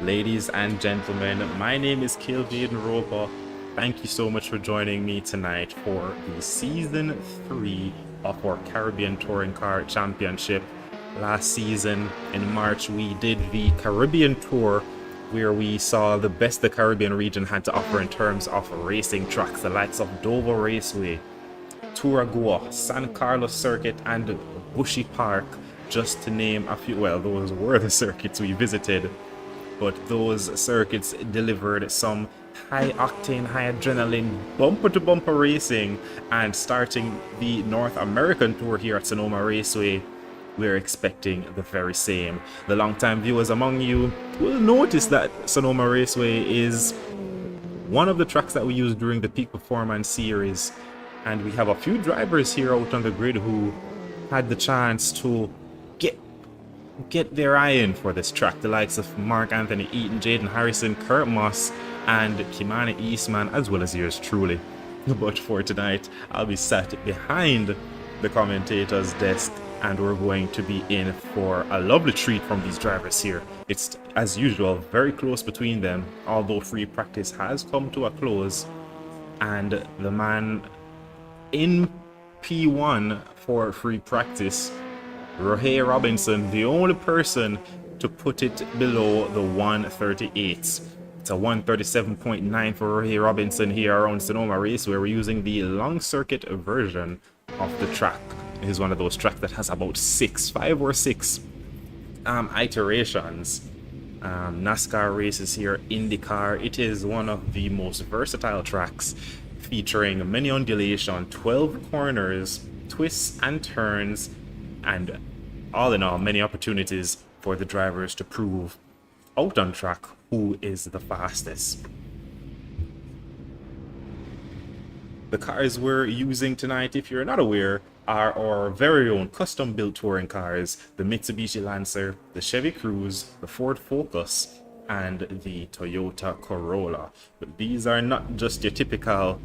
Ladies and gentlemen, my name is Kilvian Roper. Thank you so much for joining me tonight for the Season 3 of our Caribbean Touring Car Championship. Last season in March, we did the Caribbean Tour, where we saw the best the Caribbean region had to offer in terms of racing tracks, the likes of Dover Raceway, Turagoa, San Carlos Circuit, and Bushy Park, just to name a few. Well, those were the circuits we visited, but those circuits delivered some high-octane, high-adrenaline, bumper-to-bumper racing. And starting the North American Tour here at Sonoma Raceway, we're expecting the very same. The longtime viewers among you will notice that Sonoma Raceway is one of the tracks that we use during the Peak Performance series, and we have a few drivers here out on the grid who had the chance to get their eye in for this track. The likes of Mark Anthony Eaton, Jaden Harrison, Kurt Moss, and Kimani Eastman, as well as yours truly. But for tonight, I'll be sat behind the commentator's desk, and we're going to be in for a lovely treat from these drivers here. It's, as usual, very close between them, although free practice has come to a close, and the man in P1 for free practice, Rohey Robinson, the only person to put it below the 138. It's a 137.9 for Rohey Robinson here around Sonoma Raceway. We're using the long circuit version of the track. It is one of those tracks that has about 5 or 6 iterations. NASCAR races here, IndyCar. It is one of the most versatile tracks, featuring many undulation, 12 corners, twists and turns, and all in all, many opportunities for the drivers to prove out on track who is the fastest. The cars we're using tonight, if you're not aware, are our very own custom-built touring cars, the Mitsubishi Lancer, the Chevy Cruze, the Ford Focus, and the Toyota Corolla. But these are not just your typical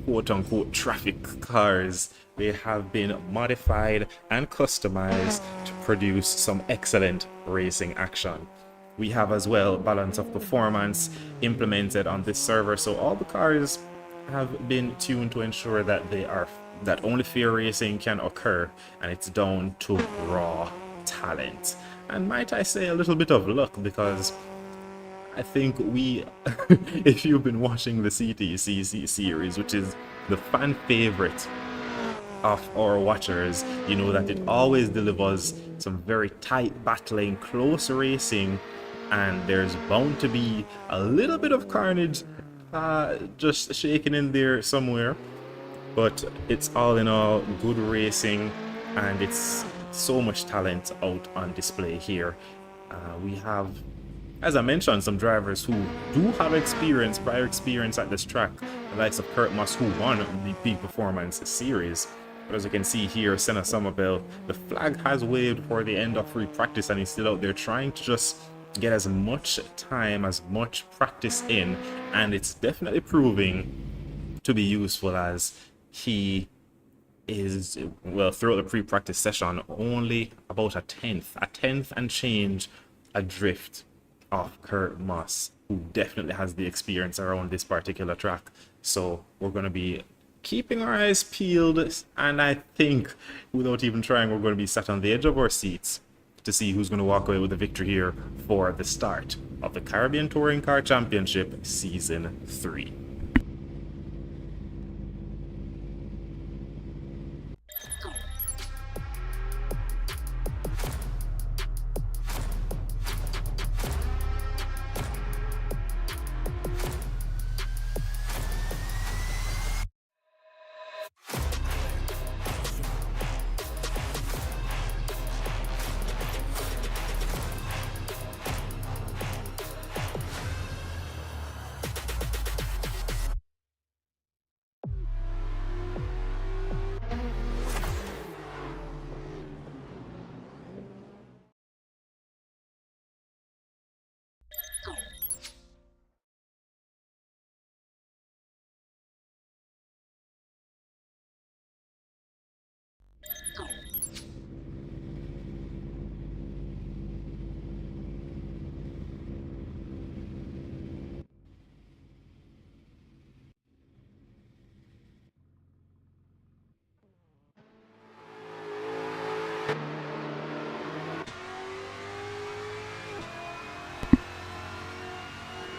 quote-unquote traffic cars. They have been modified and customized to produce some excellent racing action. We have as well balance of performance implemented on this server, so all the cars have been tuned to ensure that that only fair racing can occur, and it's down to raw talent. And might I say a little bit of luck, because I think if you've been watching the CTCC series, which is the fan favorite of our watchers, you know that it always delivers some very tight battling, close racing, and there's bound to be a little bit of carnage just shaking in there somewhere. But it's all in all good racing, and it's so much talent out on display here. We have, as I mentioned, some drivers who do have prior experience at this track, the likes of Kurt Moss, who won the Peak Performance series. But as you can see here, Senna Somerville, the flag has waved for the end of free practice, and he's still out there trying to just get as much time, as much practice in, and it's definitely proving to be useful, as he is, well, throughout the pre-practice session, only about a tenth and change adrift of Kurt Moss, who definitely has the experience around this particular track. So we're going to be keeping our eyes peeled, and I think, without even trying, we're going to be sat on the edge of our seats to see who's going to walk away with the victory here for the start of the Caribbean Touring Car Championship Season 3.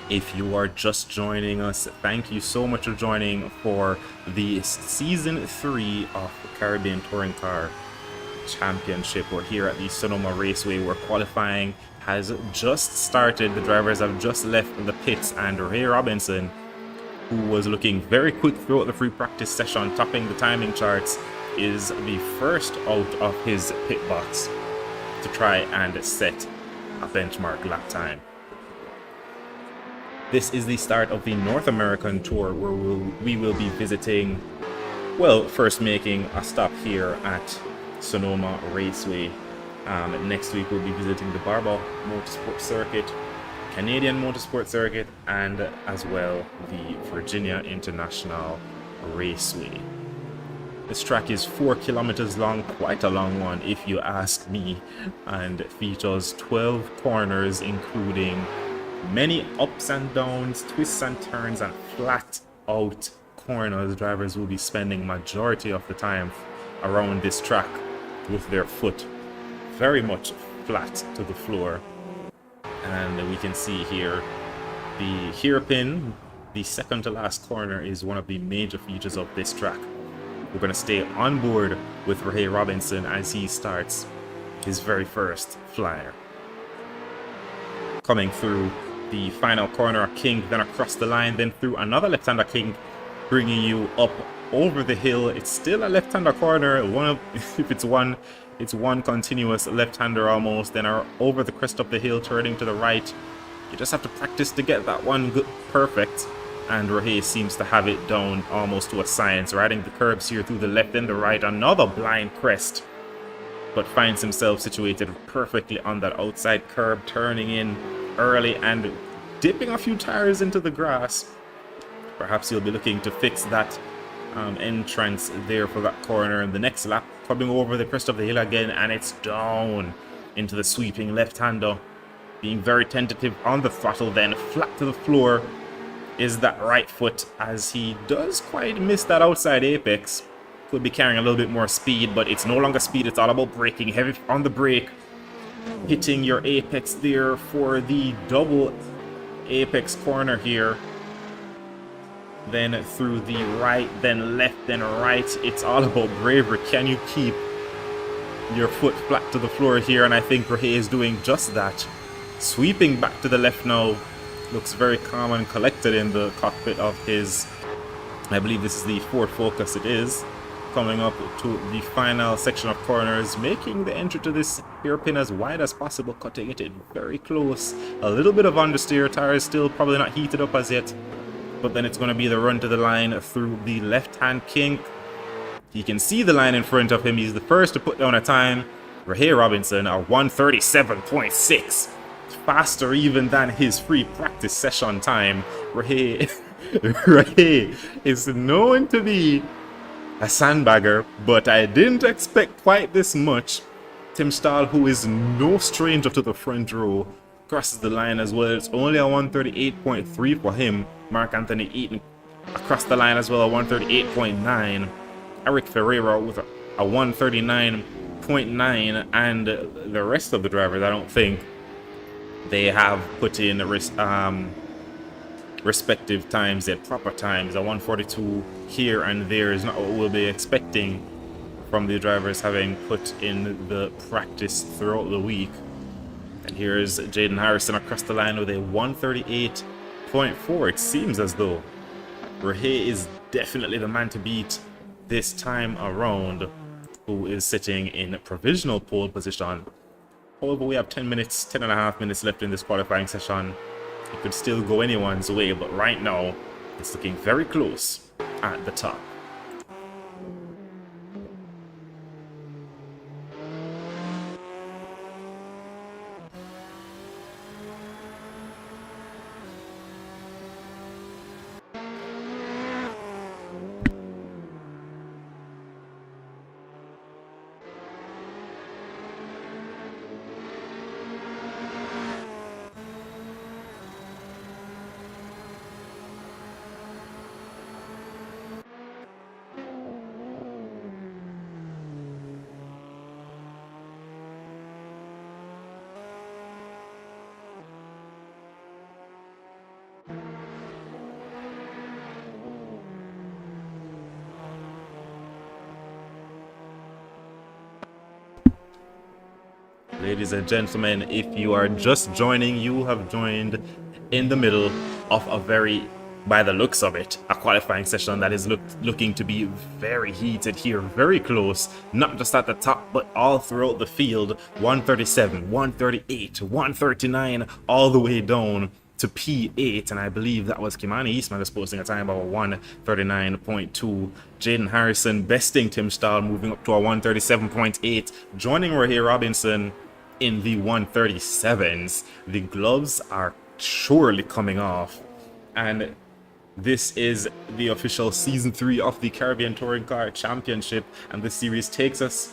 If you are just joining us, thank you so much for joining for the Season 3 of the Caribbean Touring Car Championship. We're here at the Sonoma Raceway where qualifying has just started. The drivers have just left the pits, and Rohey Robinson, who was looking very quick throughout the free practice session, topping the timing charts, is the first out of his pit box. to try and set a benchmark lap time. This is the start of the North American tour, where we will be visiting, well, first making a stop here at Sonoma Raceway. Next week we'll be visiting the Barber Motorsport Circuit, Canadian Motorsport Circuit, and as well the Virginia International Raceway. This track is 4 kilometers long, quite a long one if you ask me, and features 12 corners, including many ups and downs, twists and turns, and flat out corners. Drivers will be spending majority of the time around this track with their foot very much flat to the floor. And we can see here the hairpin, the second to last corner, is one of the major features of this track. We're going to stay on board with Ray Robinson as he starts his very first flyer. Coming through the final corner, a kink, then across the line, then through another left-hander kink, bringing you up over the hill. It's still a left-hander corner. It's one continuous left-hander almost, then over the crest of the hill, turning to the right. You just have to practice to get that one good perfect, and Rahe seems to have it down almost to a science, riding the curbs here through the left and the right. Another blind crest, but finds himself situated perfectly on that outside curb, turning in early and dipping a few tires into the grass. Perhaps he'll be looking to fix that entrance there for that corner in the next lap. Coming over the crest of the hill again, and it's down into the sweeping left-hander, being very tentative on the throttle, then flat to the floor is that right foot, as he does quite miss that outside apex. Could be carrying a little bit more speed, but it's no longer speed, it's all about braking heavy on the brake, hitting your apex there for the double apex corner here. Then through the right, then left, then right. It's all about bravery. Can you keep your foot flat to the floor here? And I think Rahe is doing just that. Sweeping back to the left now. Looks very calm and collected in the cockpit of his, I believe this is the Ford Focus it is. Coming up to the final section of corners, making the entry to this hairpin as wide as possible, cutting it in very close. A little bit of understeer, tires still probably not heated up as yet. But then it's going to be the run to the line through the left-hand kink. He can see the line in front of him. He's the first to put down a time. Rahe Robinson, a 1:37.6. Faster even than his free practice session time. Rahe is known to be a sandbagger, but I didn't expect quite this much. Tim Stahl, who is no stranger to the front row, crosses the line as well. It's only a 138.3 for him. Mark Anthony Eaton across the line as well, a 138.9. Eric Ferreira with a 139.9, and the rest of the drivers, I don't think they have put in respective times yet, proper times. A 142 here and there is not what we'll be expecting from the drivers having put in the practice throughout the week. And here's Jaden Harrison across the line with a 138.4. It seems as though Rahe is definitely the man to beat this time around, who is sitting in provisional pole position. However, we have 10 and a half minutes left in this qualifying session. It could still go anyone's way, but right now it's looking very close at the top. Ladies and gentlemen, if you are just joining, you have joined in the middle of a very by the looks of it, a qualifying session that is looking to be very heated here, very close, not just at the top, but all throughout the field. 137, 138, 139, all the way down to P8, and I believe that was Kimani Eastman was posting a time of 139.2. Jaden Harrison besting Tim Stahl, moving up to a 137.8, joining Rahe Robinson in the 137s. The gloves are surely coming off, and this is the official Season 3 of the Caribbean Touring Car Championship, and this series takes us,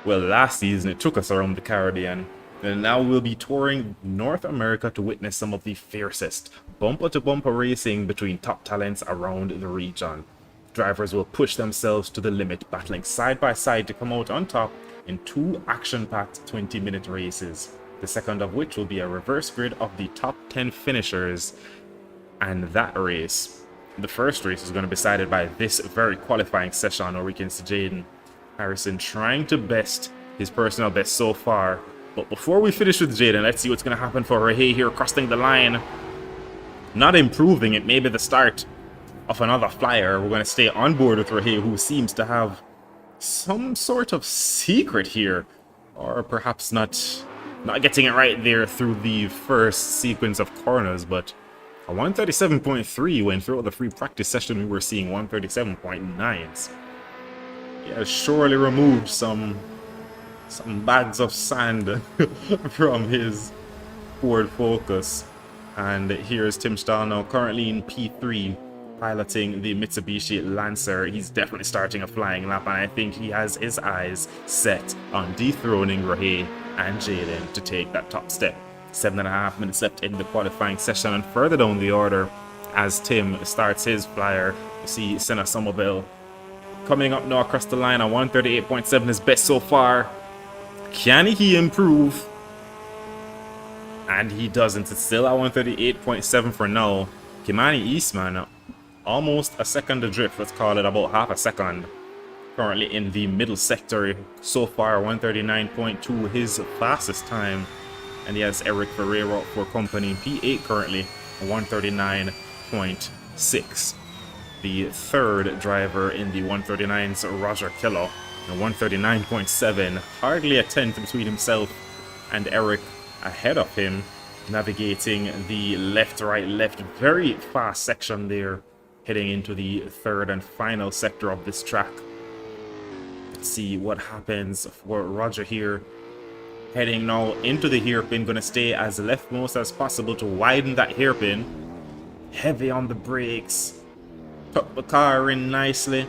well, last season it took us around the Caribbean, and now we'll be touring North America to witness some of the fiercest bumper-to-bumper racing between top talents around the region. Drivers will push themselves to the limit, battling side by side to come out on top in 2 action-packed 20-minute races, the second of which will be a reverse grid of the top 10 finishers. And that race, the first race, is going to be decided by this very qualifying session where we can see Jaden Harrison trying to best his personal best so far. But before we finish with Jaden, let's see what's going to happen for Rahe here, crossing the line. Not improving, it may be the start of another flyer. We're going to stay on board with Rahe, who seems to have some sort of secret here. Or perhaps not getting it right there through the first sequence of corners, but a 137.3 when throughout the free practice session we were seeing 137.9s. He has surely removed some bags of sand from his Ford Focus. And here's Tim Stahl now, currently in P3, piloting the Mitsubishi Lancer. He's definitely starting a flying lap, and I think he has his eyes set on dethroning Rahe and Jaden to take that top step. 7.5 minutes left in the qualifying session, and further down the order, as Tim starts his flyer, you see Senna Somerville coming up now across the line. A 138.7 is best so far. Can he improve? And he doesn't. It's still at 138.7 for now. Kimani Eastman, almost a second adrift, let's call it about half a second. Currently in the middle sector so far, 139.2, his fastest time. And he has Eric Ferreira for company, P8 currently, 139.6. The third driver in the 139's Roger Keller, 139.7, hardly a tenth between himself and Eric ahead of him, navigating the left, right, left, very fast section there, heading into the third and final sector of this track. Let's see what happens for Roger here. Heading now into the hairpin, going to stay as leftmost as possible to widen that hairpin. Heavy on the brakes. Tuck the car in nicely.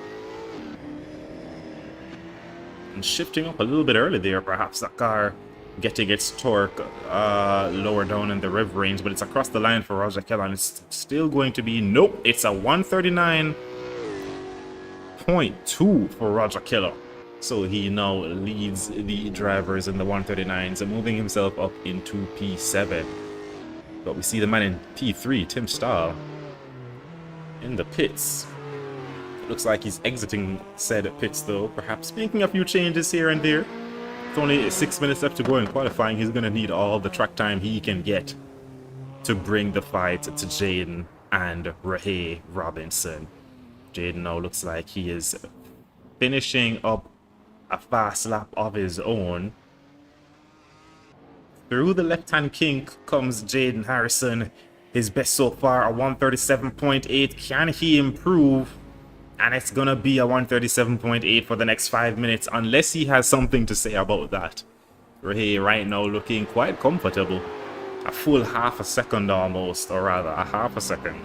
And shifting up a little bit early there, perhaps that car getting its torque lower down in the rev range, but it's across the line for Roger Keller, and it's still going to be, nope, it's a 139.2 for Roger Keller. So he now leads the drivers in the 139s and moving himself up into P7. But we see the man in P3, Tim Stahl, in the pits. It looks like he's exiting said pits though, perhaps making a few changes here and there. With only 6 minutes left to go in qualifying, he's going to need all the track time he can get to bring the fight to Jaden and Rahe Robinson. Jaden now looks like he is finishing up a fast lap of his own. Through the left-hand kink comes Jaden Harrison. His best so far, a 137.8. Can he improve? And it's gonna be a 137.8 for the next 5 minutes, unless he has something to say about that. Rahe right now looking quite comfortable. A full half a second almost, or rather a half a second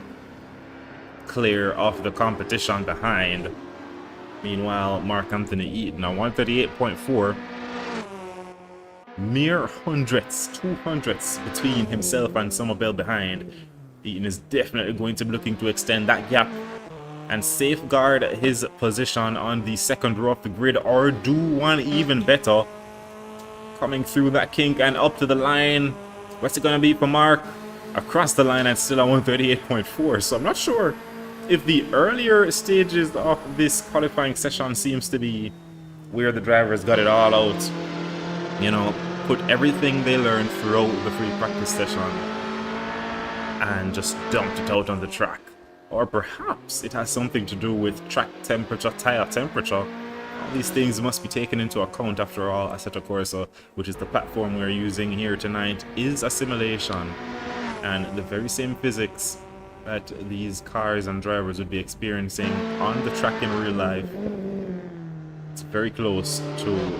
clear of the competition behind. Meanwhile, Mark Anthony Eaton, a 138.4. Mere hundredths, 200ths between himself and Somerville behind. Eaton is definitely going to be looking to extend that gap and safeguard his position on the second row of the grid, or do one even better. Coming through that kink and up to the line. What's it going to be for Mark? Across the line and still at 138.4. So I'm not sure if the earlier stages of this qualifying session seems to be where the drivers got it all out. You know, put everything they learned throughout the free practice session and just dumped it out on the track. Or perhaps it has something to do with track temperature, tire temperature. All these things must be taken into account. After all, Assetto Corsa, which is the platform we're using here tonight, is a simulation. And the very same physics that these cars and drivers would be experiencing on the track in real life, it's very close to...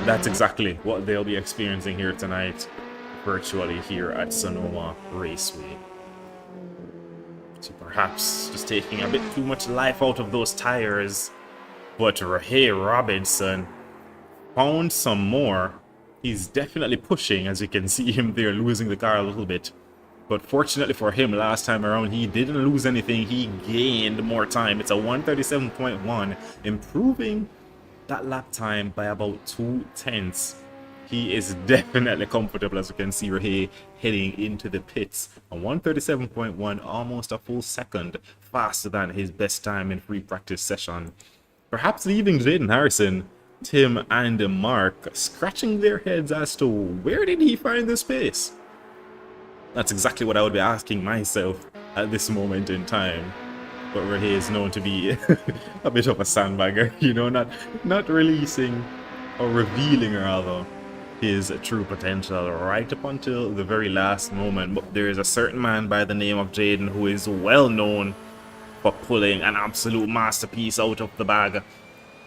That's exactly what they'll be experiencing here tonight, virtually here at Sonoma Raceway. So perhaps just taking a bit too much life out of those tires. But revved Robinson found some more. He's definitely pushing, as you can see him there, losing the car a little bit. But fortunately for him, last time around, he didn't lose anything. He gained more time. It's a 137.1, improving that lap time by about 2/10. He is definitely comfortable, as you can see revved heading into the pits. A 137.1, almost a full second faster than his best time in free practice session. Perhaps leaving Jaden Harrison, Tim and Mark scratching their heads as to where did he find the space? That's exactly what I would be asking myself at this moment in time. But revved is known to be a bit of a sandbagger, you know, not releasing or revealing rather his true potential right up until the very last moment. But there is a certain man by the name of Jaden who is well known for pulling an absolute masterpiece out of the bag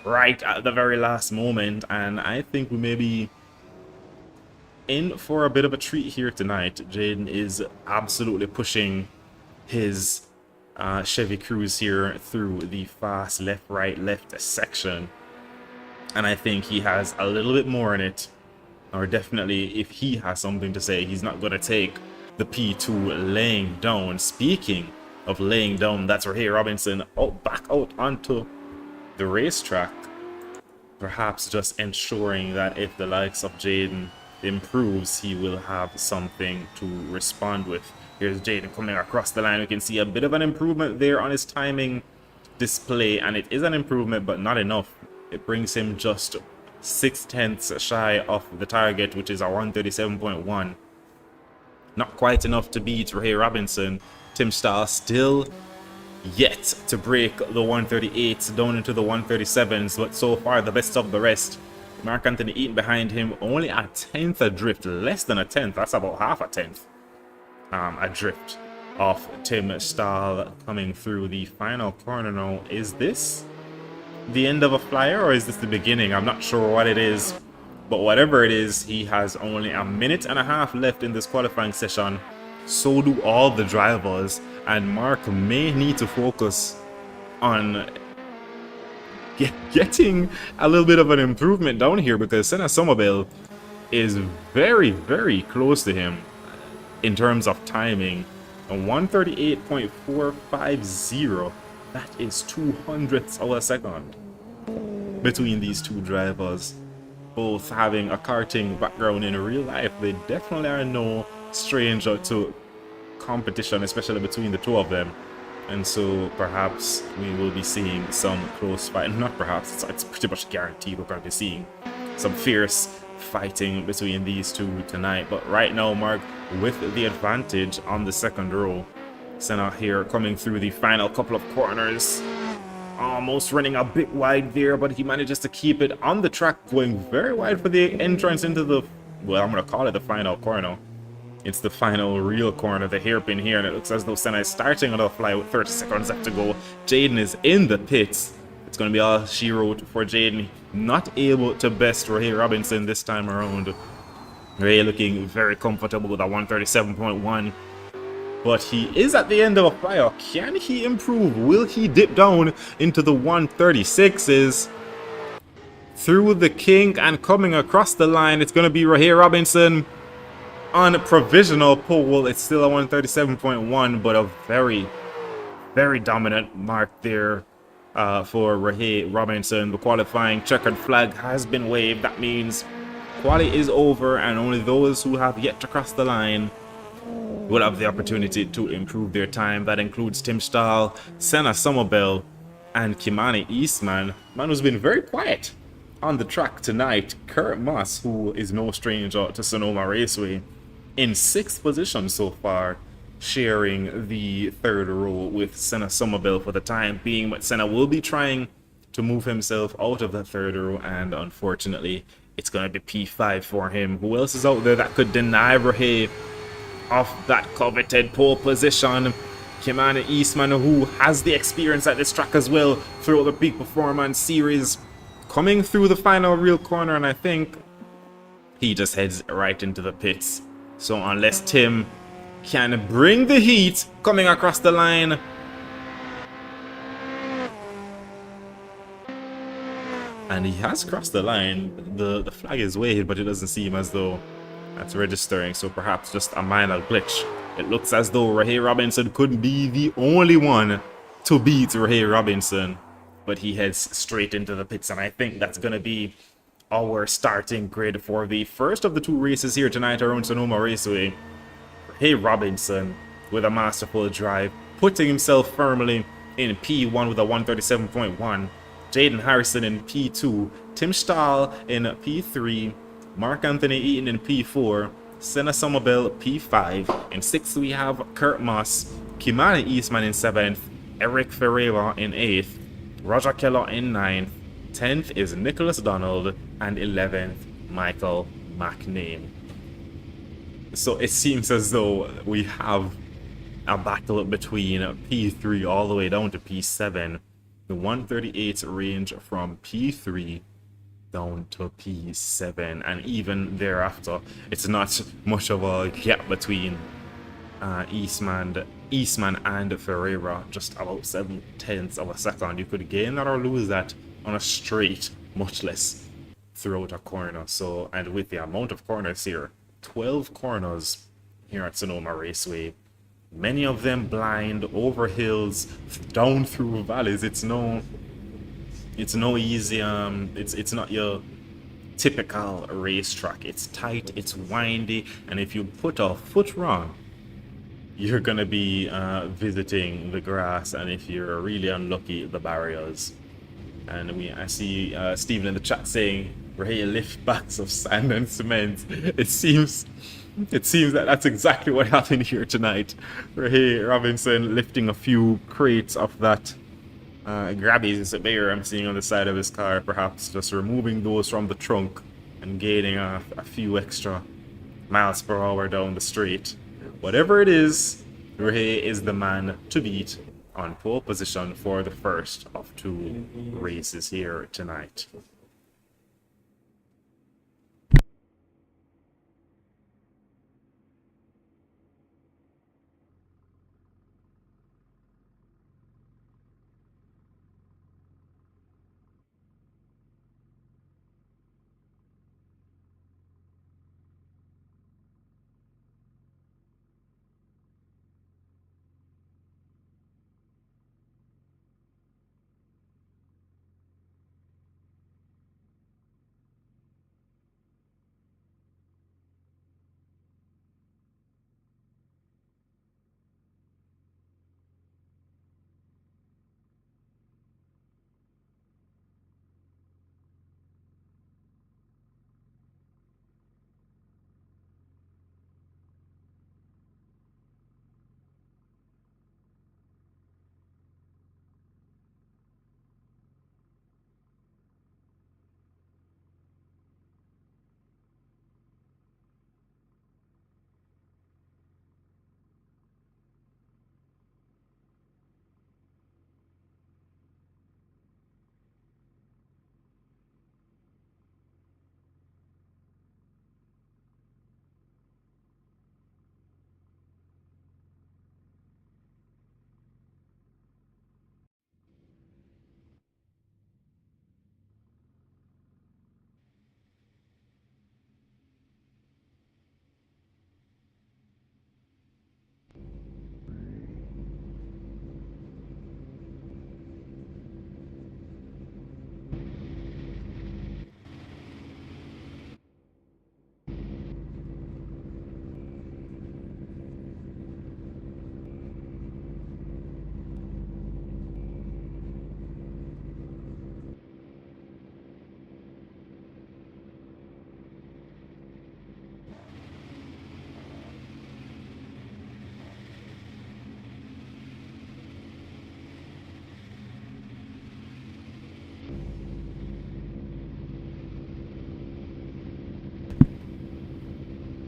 right at the very last moment, and I think we may be in for a bit of a treat here tonight. Jaden is absolutely pushing his Chevy Cruze here through the fast left, right, left section, and I think he has a little bit more in it. Or definitely, if he has something to say, he's not going to take the P2 laying down. Speaking of laying down, that's revved Robinson back out onto the racetrack. Perhaps just ensuring that if the likes of Jaden improves, he will have something to respond with. Here's Jaden coming across the line. We can see a bit of an improvement there on his timing display, and it is an improvement, but not enough. It brings him just 0.6 shy of the target, which is a 137.1. Not quite enough to beat revved Robinson. Tim Stahl still yet to break the 138s down into the 137s, but so far the best of the rest. Mark Anthony Eaton behind him, only a 10th adrift, less than a 10th. That's about half a 10th adrift of Tim Stahl coming through the final corner now. Is this the end of a flyer, or is this the beginning? I'm not sure what it is, but whatever it is, he has only a minute and a half left in this qualifying session. So do all the drivers, and Mark may need to focus on getting a little bit of an improvement down here, because Senna Somerville is very, very close to him in terms of timing. A 138.450. That is 200ths of a second between these two drivers. Both having a karting background in real life, they definitely are no stranger to competition, especially between the two of them. And so perhaps we will be seeing some close fight. Not perhaps, it's pretty much guaranteed we're going to be seeing some fierce fighting between these two tonight. But right now, Mark with the advantage on the second row. Senna here coming through the final couple of corners, almost running a bit wide there, but he manages to keep it on the track, going very wide for the entrance into the, well, I'm going to call it the final corner. It's the final real corner, the hairpin here, and it looks as though Senna is starting on the fly with 30 seconds left to go. Jaden is in the pits. It's going to be all she wrote for Jaden. Not able to best revved Robinson this time around. Ray looking very comfortable with a 137.1. But he is at the end of a flyer. Can he improve? Will he dip down into the 136s? Through the kink and coming across the line, it's going to be revved Robinson on a provisional pole. It's still a 137.1, but a very, very dominant mark there for revved Robinson. The qualifying checkered flag has been waved. That means quali is over, and only those who have yet to cross the line will have the opportunity to improve their time. That includes Tim Stahl, Senna Somerville, and Kimani Eastman. Man who's been very quiet on the track tonight. Kurt Moss, who is no stranger to Sonoma Raceway, in 6th position so far. sharing the third row with Senna Somerville for the time being, but Senna will be trying to move himself out of the third row, and unfortunately it's going to be P5 for him. Who else is out there that could deny Rahe of that coveted pole position? Kimani Eastman, who has the experience at this track as well throughout the Peak Performance series, coming through the final real corner, and I think he just heads right into the pits. So unless Tim can bring the heat coming across the line, and he has crossed the line, the flag is waved, but it doesn't seem as though that's registering, so perhaps just a minor glitch. It looks as though Rahe Robinson could be the only one to beat Rahe Robinson, but he heads straight into the pits, and I think that's going to be our starting grid for the first of the two races here tonight around Sonoma Raceway. Rahe Robinson with a masterful drive, putting himself firmly in P1 with a 137.1. Jaden Harrison in P2, Tim Stahl in P3, Mark Anthony Eaton in P4, Senna Somerville P5. In 6th we have Kurt Moss, Kimani Eastman in 7th, Eric Ferreira in 8th, Roger Keller in 9th, 10th is Nicholas Donald, and 11th Michael McName. So it seems as though we have a battle between P3 all the way down to P7. The 138 range from P3 down to P7, and even thereafter it's not much of a gap between Eastman and Ferreira, just about 7/10 of a second. You could gain that or lose that on a straight, much less throughout a corner. So, and with the amount of corners here, 12 corners here at Sonoma Raceway, many of them blind, over hills, down through valleys. It's no easy, it's not your typical racetrack. It's tight, it's windy, and if you put a foot wrong, you're gonna be visiting the grass, and if you're really unlucky, the barriers. And I see Stephen in the chat saying Rahe lift bags of sand and cement. It seems that that's exactly what happened here tonight. Rahe Robinson lifting a few crates of that grabby surveyor I'm seeing on the side of his car, perhaps just removing those from the trunk and gaining a few extra miles per hour down the street. Whatever it is, Rahe is the man to beat on pole position for the first of two races here tonight.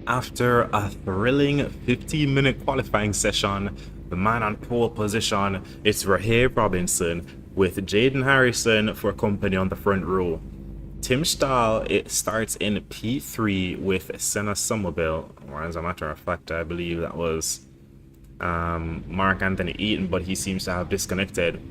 After a thrilling 15-minute qualifying session, the man on pole position is Revved Robinson with Jaden Harrison for company on the front row. Tim Stahl, it starts in P3 with Senna Somerville, or as a matter of fact, I believe that was Mark Anthony Eaton, but he seems to have disconnected.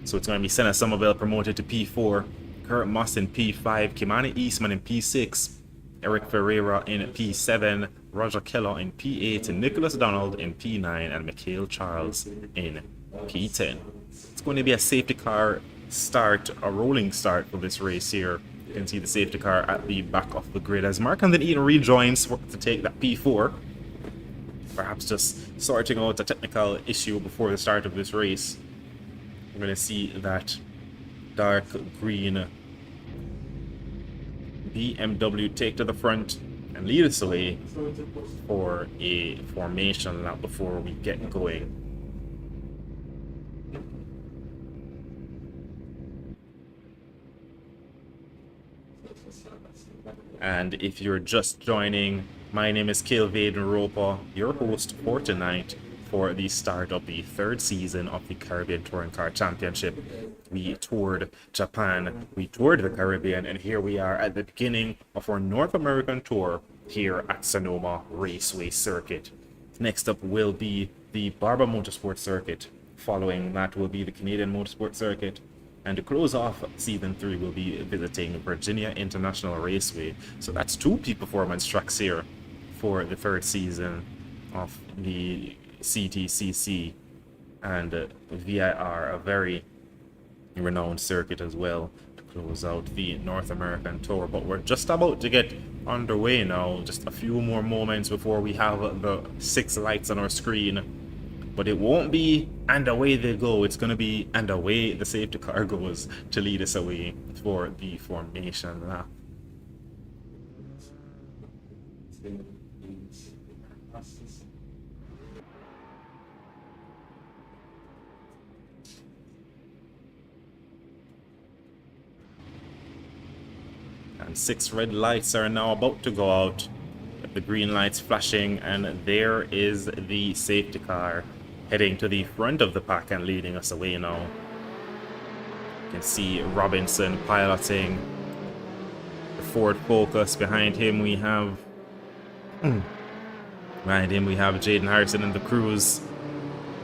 So it's going to be Senna Somerville promoted to P4, Kurt Moss in P5, Kimani Eastman in P6, Eric Ferreira in P7, Roger Keller in P8, Nicholas Donald in P9, and Mikhail Charles in P10. It's going to be a safety car start, a rolling start for this race here. You can see the safety car at the back of the grid as Mark Anthony Eaton rejoins to take that P4. Perhaps just sorting out a technical issue before the start of this race. We're going to see that dark green BMW take to the front and lead us away for a formation lap before we get going. And if you're just joining, my name is Vaden Roper, your host for tonight for the start of the third season of the Caribbean Touring Car Championship. We toured Japan, we toured the Caribbean, and here we are at the beginning of our North American tour here at Sonoma Raceway Circuit. Next up will be the Barber Motorsport Circuit. Following that will be the Canadian Motorsport Circuit. And to close off season 3, we'll be visiting Virginia International Raceway. So that's 2 peak performance tracks here for the third season of the CTCC and VIR, a very renowned circuit as well, to close out the North American tour. But we're just about to get underway now, just a few more moments before we have the 6 lights on our screen. But it won't be and away they go, it's going to be and away the safety car goes to lead us away for the formation lap. And 6 red lights are now about to go out, the green lights flashing, and there is the safety car heading to the front of the pack and leading us away now. You can see Robinson piloting the Ford Focus. Behind him we have Jaden Harrison in the Cruise.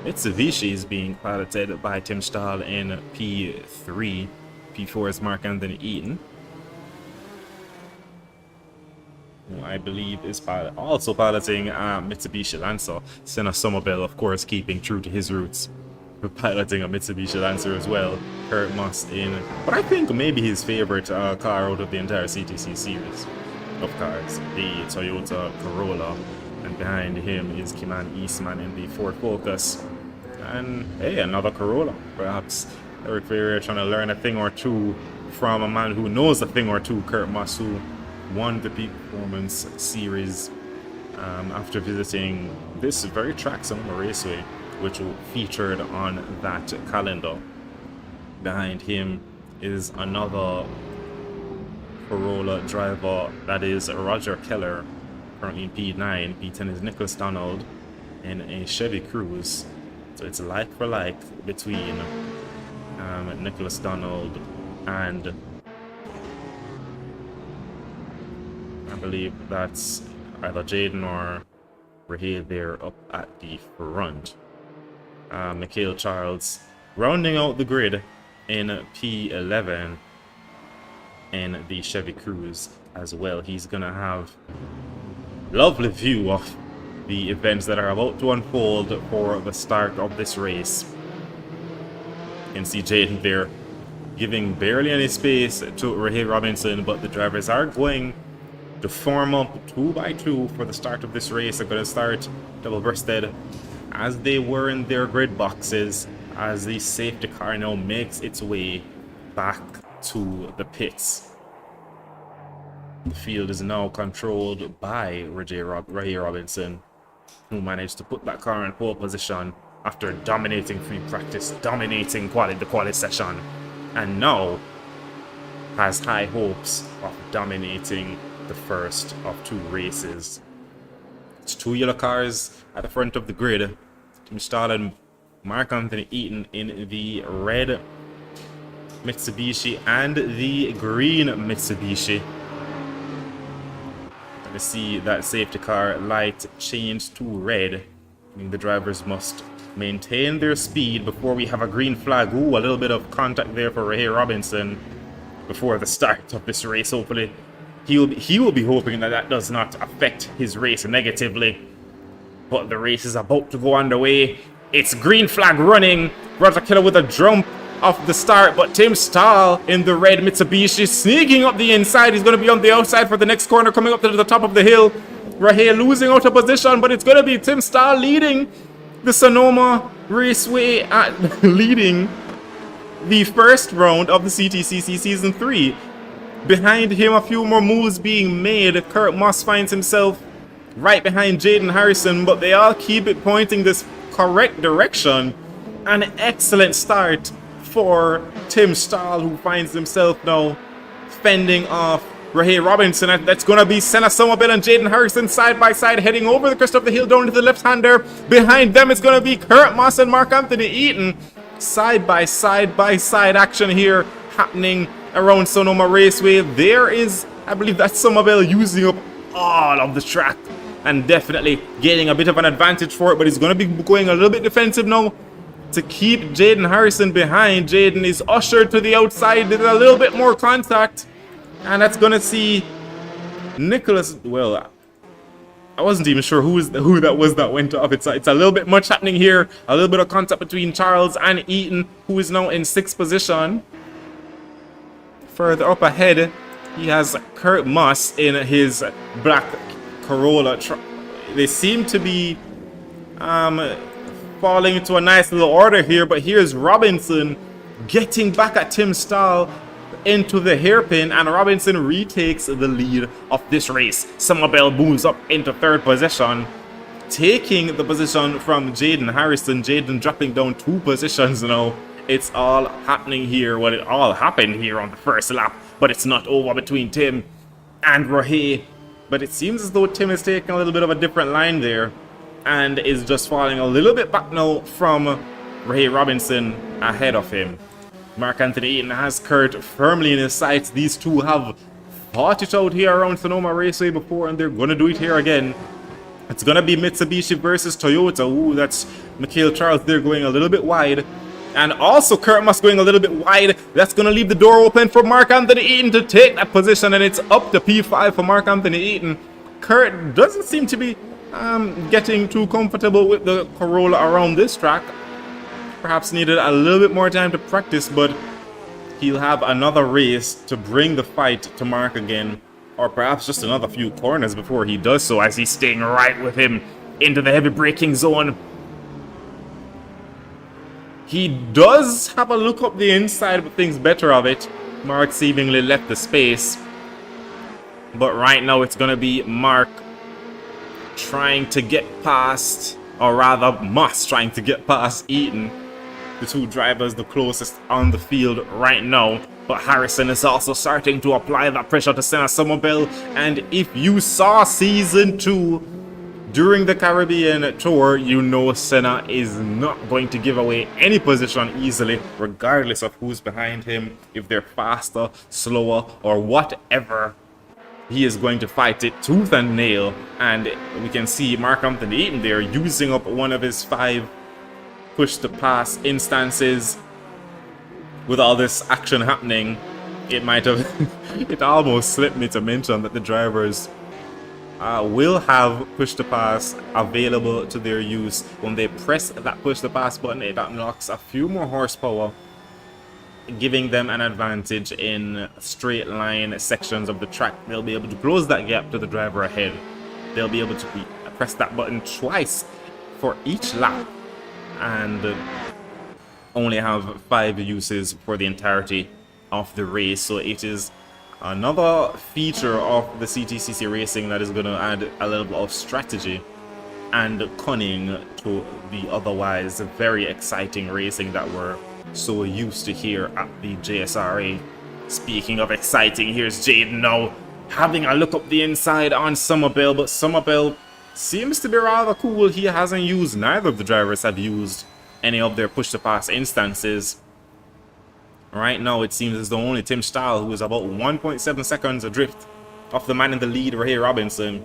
Mitsubishi is being piloted by Tim Stahl in P3. P4 is Mark Anthony Eaton, who I believe is also piloting Mitsubishi Lancer. Senna Somerville, of course, keeping true to his roots, piloting a Mitsubishi Lancer as well. Kurt Moss in what I think maybe his favorite car out of the entire CTC series of cars, the Toyota Corolla. And behind him is Kimani Eastman in the Ford Focus. And hey, another Corolla. Perhaps Eric Ferreira trying to learn a thing or two from a man who knows a thing or two, Kurt Moss, who won the Peak Performance Series after visiting this very track, Sonoma Raceway, which featured on that calendar. Behind him is another Corolla driver, that is Roger Keller, currently in P9. P10 is Nicholas Donald in a Chevy Cruze. So it's like for like between Nicholas Donald and I believe that's either Jaden or Revved there up at the front. Mikhail Charles rounding out the grid in P11 in the Chevy Cruze as well. He's gonna have lovely view of the events that are about to unfold for the start of this race. You can see Jaden there giving barely any space to Revved Robinson, but the drivers are going to form up 2 by 2 for the start of this race. They're going to start double-breasted as they were in their grid boxes, as the safety car now makes its way back to the pits. The field is now controlled by Revved Robinson, who managed to put that car in pole position after dominating free practice, dominating the quali session, and now has high hopes of dominating the first of 2 races It's 2 yellow cars at the front of the grid. Tim Stahl and Mark Anthony Eaton in the red Mitsubishi and the green Mitsubishi. To see that safety car light change to red, meaning the drivers must maintain their speed before we have a green flag. Ooh, a little bit of contact there for Ray Robinson before the start of this race. Hopefully he will be hoping that that does not affect his race negatively. But the race is about to go underway. It's green flag running. Roger Killer with a jump off the start, but Tim Stahl in the red Mitsubishi sneaking up the inside. He's going to be on the outside for the next corner, coming up to the top of the hill. Raheel losing out of position, but it's going to be Tim Stahl leading the Sonoma Raceway at leading the first round of the CTCC Season 3. Behind him, a few more moves being made. Kurt Moss finds himself right behind Jaden Harrison, but they all keep it pointing this correct direction. An excellent start for Tim Stahl, who finds himself now fending off Raheel Robinson. That's going to be Senna Somerville and Jaden Harrison side by side, heading over the crest of the hill down to the left-hander. Behind them, it's going to be Kurt Moss and Mark Anthony Eaton. Side by side action here happening around Sonoma Raceway. There is, I believe that's Somerville using up all of the track and definitely getting a bit of an advantage for it, but he's going to be going a little bit defensive now to keep Jaden Harrison behind. Jaden is ushered to the outside. There's a little bit more contact, and that's going to see Nicholas. Well, I wasn't even sure who that was that went off. It's a little bit much happening here. A little bit of contact between Charles and Eaton, who is now in 6th position. Further up ahead, he has Kurt Moss in his black Corolla. They seem to be falling into a nice little order here, but here's Robinson getting back at Tim Stahl into the hairpin, and Robinson retakes the lead of this race. Somerville moves up into 3rd position, taking the position from Jaden Harrison. Jaden dropping down 2 positions now. It's all happening here. Well, it all happened here on the first lap, but it's not over between Tim and Raheel. But it seems as though Tim is taking a little bit of a different line there and is just falling a little bit back now from Raheel Robinson ahead of him. Mark Anthony Eaton has Kurt firmly in his sights. These two have fought it out here around Sonoma Raceway before, and they're going to do it here again. It's going to be Mitsubishi versus Toyota. Ooh, that's Mikhail Charles there going a little bit wide. And also Kurt Moss going a little bit wide. That's going to leave the door open for Mark Anthony Eaton to take that position, and it's up to P5 for Mark Anthony Eaton. Kurt doesn't seem to be getting too comfortable with the Corolla around this track. Perhaps needed a little bit more time to practice, but he'll have another race to bring the fight to Mark again, or perhaps just another few corners before he does so, as he's staying right with him into the heavy braking zone. He does have a look up the inside, but thinks better of it. Mark seemingly left the space, but right now it's going to be Mark trying to get past, or rather Moss trying to get past Eaton. The two drivers the closest on the field right now, but Harrison is also starting to apply that pressure to Senna Somerville. And if you saw Season 2 during the Caribbean Tour, you know Senna is not going to give away any position easily, regardless of who's behind him. If they're faster, slower, or whatever, he is going to fight it tooth and nail. And we can see Mark Anthony Eaton there using up one of his 5 push to pass instances. With all this action happening, it might have it almost slipped me to mention that the drivers will have push to pass available to their use. When they press that push to pass button, it unlocks a few more horsepower, giving them an advantage in straight line sections of the track. They'll be able to close that gap to the driver ahead. They'll be able to press that button twice for each lap, and only have 5 uses for the entirety of the race. So it is another feature of the CTCC racing that is going to add a level of strategy and cunning to the otherwise very exciting racing that we're so used to here at the JSRA. Speaking of exciting, here's Jaden now having a look up the inside on Somerville, but Somerville seems to be rather cool. He hasn't used, neither of the drivers have used any of their push-to-pass instances. Right now, it seems as though only Tim Stahl, who is about 1.7 seconds adrift of the man in the lead, Ray Robinson,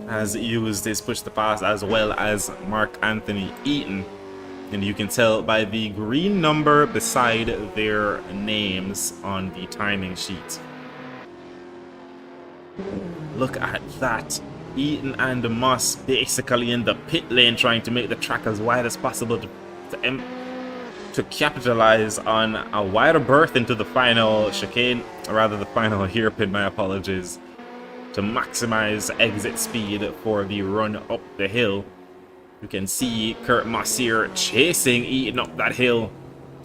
has used his push-to-pass, as well as Mark Anthony Eaton. And you can tell by the green number beside their names on the timing sheet. Look at that. Eaton and Moss basically in the pit lane trying to make the track as wide as possible to capitalize on a wider berth into the final chicane, or rather the final hairpin, my apologies, to maximize exit speed for the run up the hill. You can see Kurt Moss here chasing Eaton up that hill.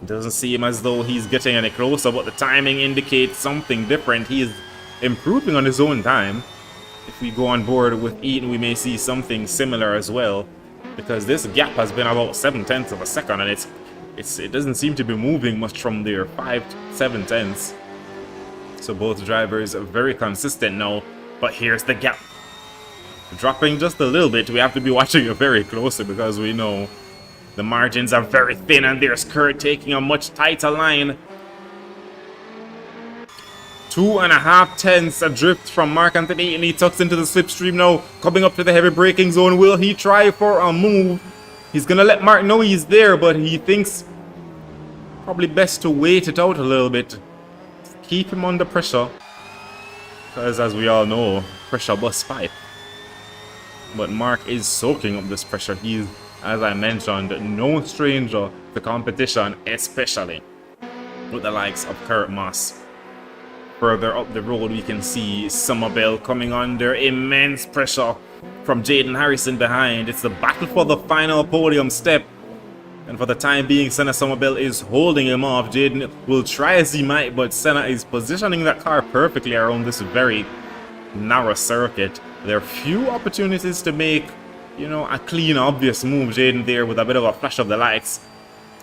It doesn't seem as though he's getting any closer, but the timing indicates something different. He is improving on his own time. If we go on board with Eaton, we may see something similar as well, because this gap has been about 0.7 of a second, and it doesn't seem to be moving much from there, 5 to 7 tenths. So both drivers are very consistent now, but here's the gap. Dropping just a little bit. We have to be watching it very closely because we know the margins are very thin, and there's Kurt taking a much tighter line. 2.5 tenths adrift from Mark Anthony, and he tucks into the slipstream now, coming up to the heavy braking zone. Will he try for a move? He's gonna let Mark know he's there, but he thinks probably best to wait it out a little bit. Keep him under pressure, because as we all know, pressure busts pipe. But Mark is soaking up this pressure. He's, as I mentioned, no stranger to competition, especially with the likes of Kurt Moss. Further up the road, we can see Somerville coming under immense pressure from Jaden Harrison behind. It's the battle for the final podium step. And for the time being, Senna Somerville is holding him off. Jaden will try as he might, but Senna is positioning that car perfectly around this very narrow circuit. There are few opportunities to make, you know, a clean, obvious move. Jaden there with a bit of a flash of the lights.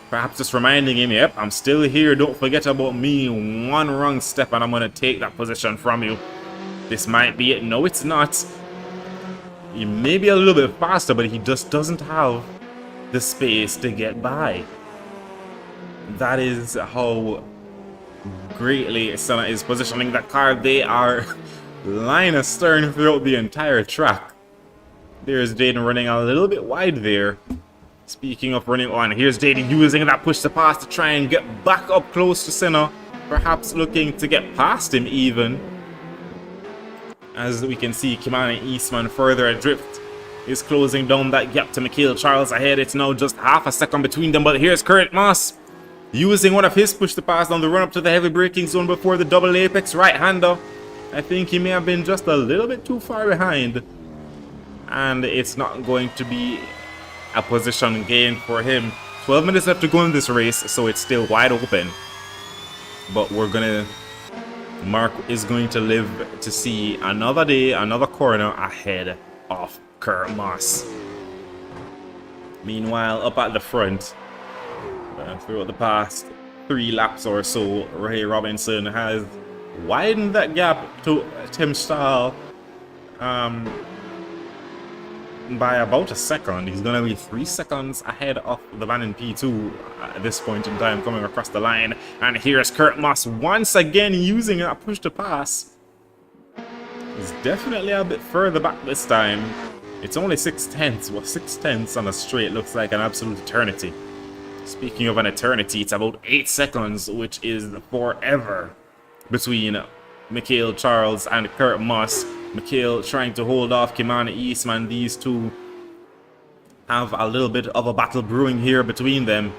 Perhaps just reminding him, yep, I'm still here, don't forget about me. One wrong step and I'm going to take that position from you. This might be it. No, it's not. He may be a little bit faster, but he just doesn't have the space to get by. That is how greatly Senna is positioning that car. They are line astern throughout the entire track. There's Jaden running a little bit wide there. Speaking of running on, here's Jaden using that push to pass to try and get back up close to Senna. Perhaps looking to get past him even. As we can see, Kimani Eastman further adrift is closing down that gap to Mikhail Charles ahead. It's now just half a second between them, but here's Kurt Moss using one of his push to pass on the run up to the heavy braking zone before the double apex right-hander. I think he may have been just a little bit too far behind, and it's not going to be a position gain for him. 12 minutes left to go in this race, so it's still wide open. But Mark is going to live to see another day, another corner ahead of Kurt Moss. Meanwhile, up at the front, throughout the past 3 laps or so, Ray Robinson has widened that gap to Tim Stahl by about a second. He's going to be 3 seconds ahead of the man in P2 at this point in time coming across the line. And here's Kurt Moss once again using that push to pass. He's definitely a bit further back this time. It's only 6 tenths. Well, 6 tenths on a straight looks like an absolute eternity. Speaking of an eternity, it's about 8 seconds, which is forever, between Mikhail Charles and Kurt Moss. Mikhail trying to hold off Kimani Eastman. These two have a little bit of a battle brewing here between them,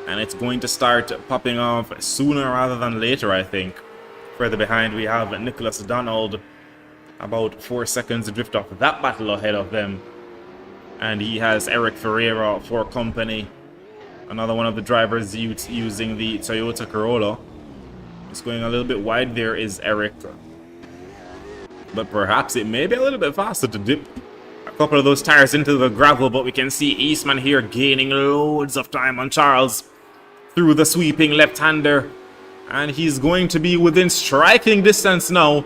and it's going to start popping off sooner rather than later, I think. Further behind we have Nicholas Donald, about 4 seconds adrift off that battle ahead of them, and he has Eric Ferreira for company, another one of the drivers using the Toyota Corolla. Just going a little bit wide there is Eric, but perhaps it may be a little bit faster to dip a couple of those tires into the gravel. But we can see Eastman here gaining loads of time on Charles through the sweeping left-hander, and he's going to be within striking distance now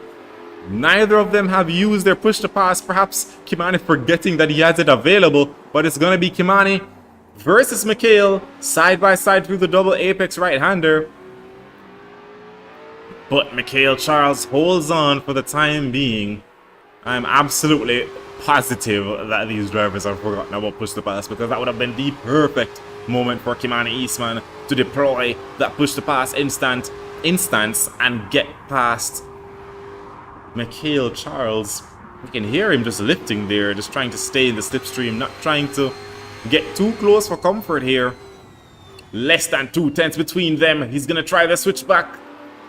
Neither of them have used their push to pass. Perhaps Kimani forgetting that he has it available, but it's going to be Kimani versus Mikhail, side by side through the double apex right-hander. But Mikhail Charles holds on for the time being. I'm absolutely positive that these drivers have forgotten about push to pass, because that would have been the perfect moment for Kimani Eastman to deploy that push to pass instance and get past Mikhail Charles. You can hear him just lifting there, just trying to stay in the slipstream, not trying to get too close for comfort here. Less than 2/10 between them. He's gonna try the switchback,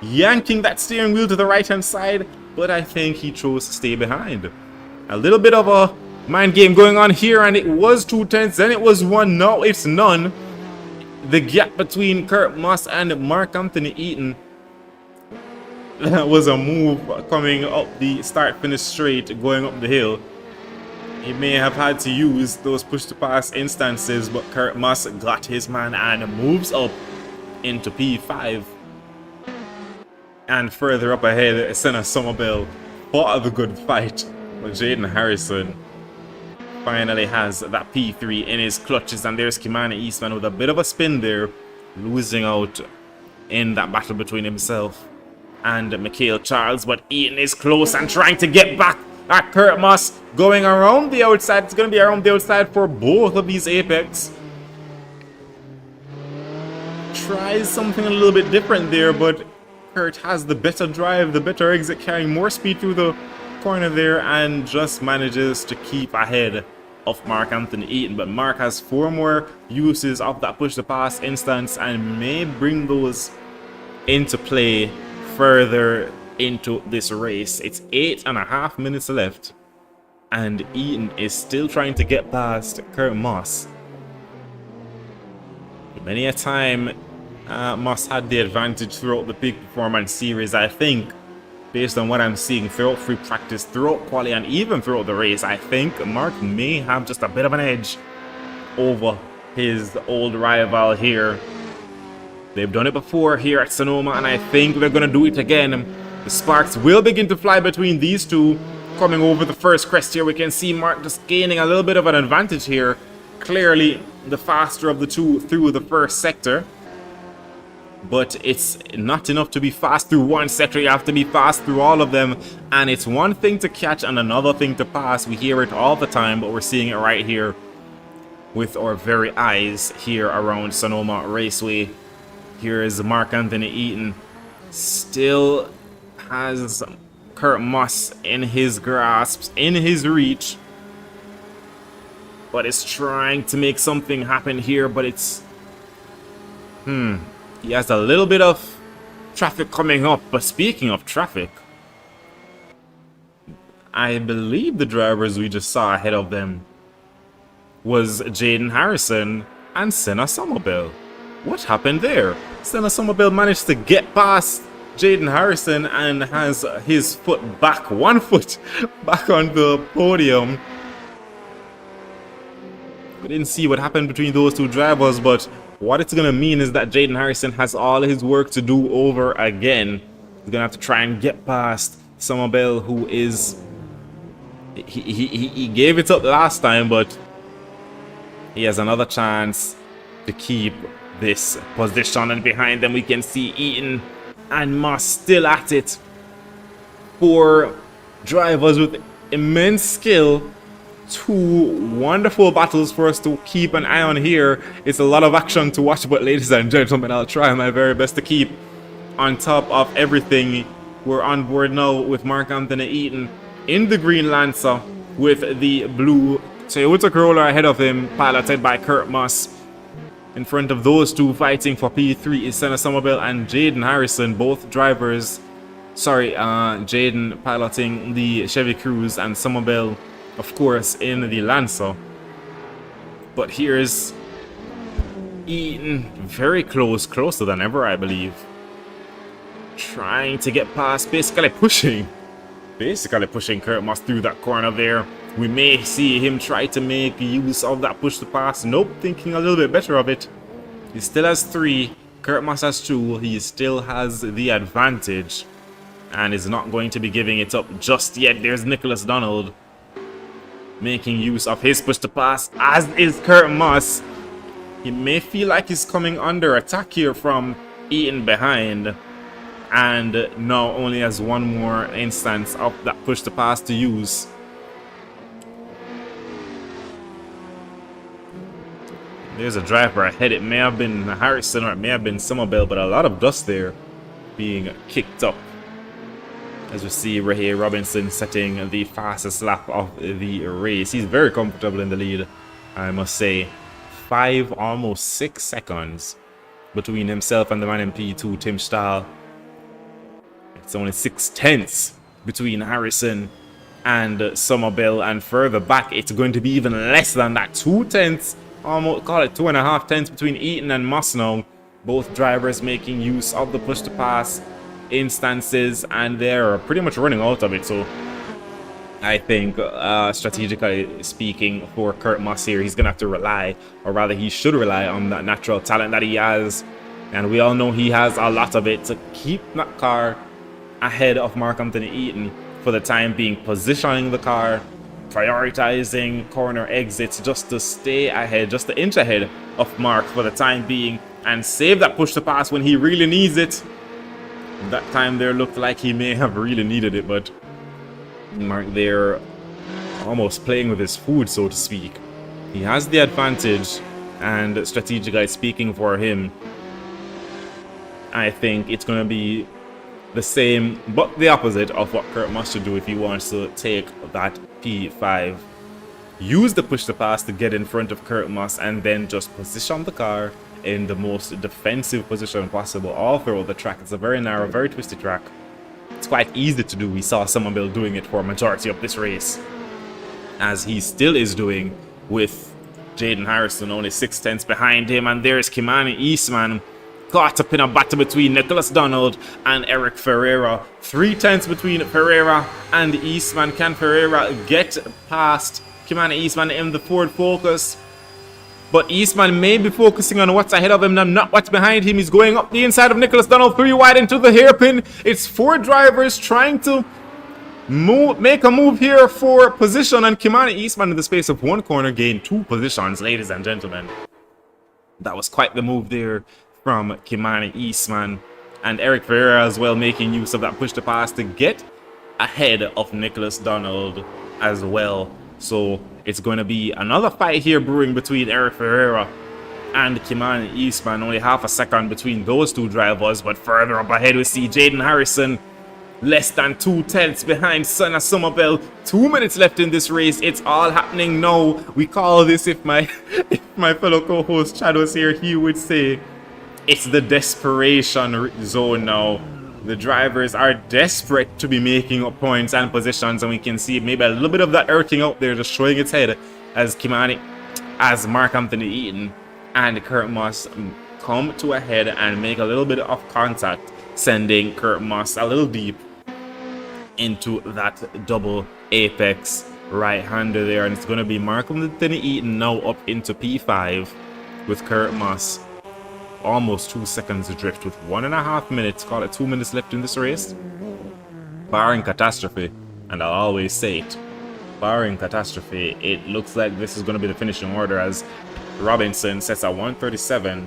yanking that steering wheel to the right hand side, but I think he chose to stay behind. A little bit of a mind game going on here, and it was 2/10, then it was 1, now it's none. The gap between Kurt Moss and Mark Anthony Eaton, that was a move coming up the start-finish straight, going up the hill. He may have had to use those push-to-pass instances, but Kurt Moss got his man and moves up into P5. And further up ahead, Senna Somerville fought a good fight, but Jaden Harrison finally has that P3 in his clutches, and there's Kimani Eastman with a bit of a spin there, losing out in that battle between himself and Mikhail Charles, but Eaton is close and trying to get back at Kurt Moss, going around the outside. It's going to be around the outside for both of these apex. Tries something a little bit different there, but Kurt has the better drive, the better exit, carrying more speed through the corner there, and just manages to keep ahead of Mark Anthony Eaton. But Mark has 4 more uses of that push to pass instance and may bring those into play further into this race. It's 8.5 minutes left, and Eaton is still trying to get past Kurt Moss. Many a time Moss had the advantage throughout the peak performance series. I think, based on what I'm seeing throughout free practice, throughout quali, and even throughout the race, I think Mark may have just a bit of an edge over his old rival here. They've done it before here at Sonoma, and I think they're going to do it again. The sparks will begin to fly between these two. Coming over the first crest here, we can see Mark just gaining a little bit of an advantage here. Clearly the faster of the two through the first sector. But it's not enough to be fast through one sector. You have to be fast through all of them. And it's one thing to catch and another thing to pass. We hear it all the time, but we're seeing it right here with our very eyes here around Sonoma Raceway. Here is Mark Anthony Eaton. Still has Kurt Moss in his grasp, in his reach. But it's trying to make something happen here, but it's... He has a little bit of traffic coming up. But speaking of traffic, I believe the drivers we just saw ahead of them was Jaden Harrison and Senna Somerville. What happened there? Senna Somerville managed to get past Jaden Harrison and has his foot back, 1 foot back on the podium. We didn't see what happened between those two drivers, but what it's going to mean is that Jaden Harrison has all his work to do over again. He's going to have to try and get past Somerville, who is... He gave it up last time, but he has another chance to keep this position. And behind them we can see Eaton and Moss still at it. 4 drivers with immense skill. 2 wonderful battles for us to keep an eye on here. It's a lot of action to watch, but ladies and gentlemen, I'll try my very best to keep on top of everything. We're on board now with Mark Anthony Eaton in the green Lancer with the blue Toyota Corolla ahead of him, piloted by Kurt Moss. In front of those two fighting for P3 is Senna Somerville and Jaden Harrison, both drivers. Jaden piloting the Chevy Cruze and Somerville, of course, in the Lancer. But here's Eaton, very close, closer than ever, I believe. Trying to get past, basically pushing Kurt Moss through that corner there. We may see him try to make use of that push to pass. Nope, thinking a little bit better of it. He still has 3. Kurt Moss has 2. He still has the advantage. and is not going to be giving it up just yet. There's Nicholas Donald making use of his push to pass, as is Kurt Moss. He may feel like he's coming under attack here from Eaton behind, and now only has one more instance of that push to pass to use. There's a driver ahead. It may have been Harrison or it may have been Somerville, but a lot of dust there being kicked up. As we see Ray Robinson setting the fastest lap of the race. He's very comfortable in the lead, I must say. 5, almost 6 seconds between himself and the man in P2, Tim Stahl. It's only 6/10 between Harrison and Somerville, and further back it's going to be even less than that. 2/10, almost call it 2.5 tenths between Eaton and Moss now. Both drivers making use of the push to pass instances, and they're pretty much running out of it. So I think strategically speaking for Kurt Moss here, he's gonna have to rely, or rather he should rely, on that natural talent that he has, and we all know he has a lot of it, to keep that car ahead of Mark Anthony Eaton for the time being, positioning the car, prioritizing corner exits just to stay ahead, just to inch ahead of Mark for the time being, and save that push to pass when he really needs it. That time there looked like he may have really needed it, but Mark there almost playing with his food, so to speak. He has the advantage, and strategically speaking for him, I think it's going to be the same but the opposite of what Kurt Moss should do if he wants to take that P5. Use the push to pass to get in front of Kurt Moss, and then just position the car in the most defensive position possible all throughout the track. It's a very narrow, very twisty track. It's quite easy to do. We saw Somerville doing it for a majority of this race, as he still is doing with Jaden Harrison only 6/10 behind him. And there's Kimani Eastman caught up in a battle between Nicholas Donald and Eric Ferreira. 3/10 between Ferreira and Eastman. Can Ferreira get past Kimani Eastman in the Ford Focus? But Eastman may be focusing on what's ahead of him and not what's behind him. He's going up the inside of Nicholas Donald, 3 wide into the hairpin. It's 4 drivers trying to make a move here for position, and Kimani Eastman in the space of 1 corner gained 2 positions, ladies and gentlemen. That was quite the move there from Kimani Eastman, and Eric Ferreira as well making use of that push to pass to get ahead of Nicholas Donald as well. So it's going to be another fight here brewing between Eric Ferreira and Kimani Eastman. Only half a second between those 2 drivers, but further up ahead we see Jaden Harrison less than 2/10 behind Senna Somerville. 2 minutes left in this race. It's all happening now. We call this, if my fellow co-host Chad was here, he would say it's the desperation zone now. The drivers are desperate to be making up points and positions, and we can see maybe a little bit of that earthing out there just showing its head as Mark Anthony Eaton and Kurt Moss come to a head and make a little bit of contact, sending Kurt Moss a little deep into that double apex right-hander there. And it's going to be Mark Anthony Eaton now up into P5 with Kurt Moss almost 2 seconds adrift with 1.5 minutes, call it 2 minutes left in this race. Barring catastrophe, and I'll always say it, barring catastrophe, it looks like this is going to be the finishing order, as Robinson sets at 1:37.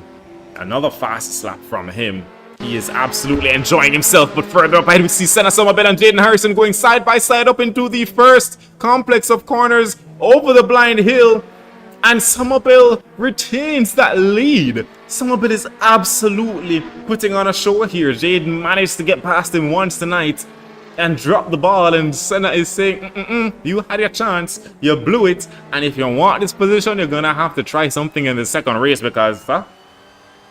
Another fast slap from him. He is absolutely enjoying himself, but further up ahead we see Senna Somerville and Jaden Harrison going side by side up into the first complex of corners over the blind hill, and Somerville retains that lead. Somerville is absolutely putting on a show here. Jaden managed to get past him once tonight and drop the ball, and Senna is saying, you had your chance, you blew it, and if you want this position, you're gonna have to try something in the second race, because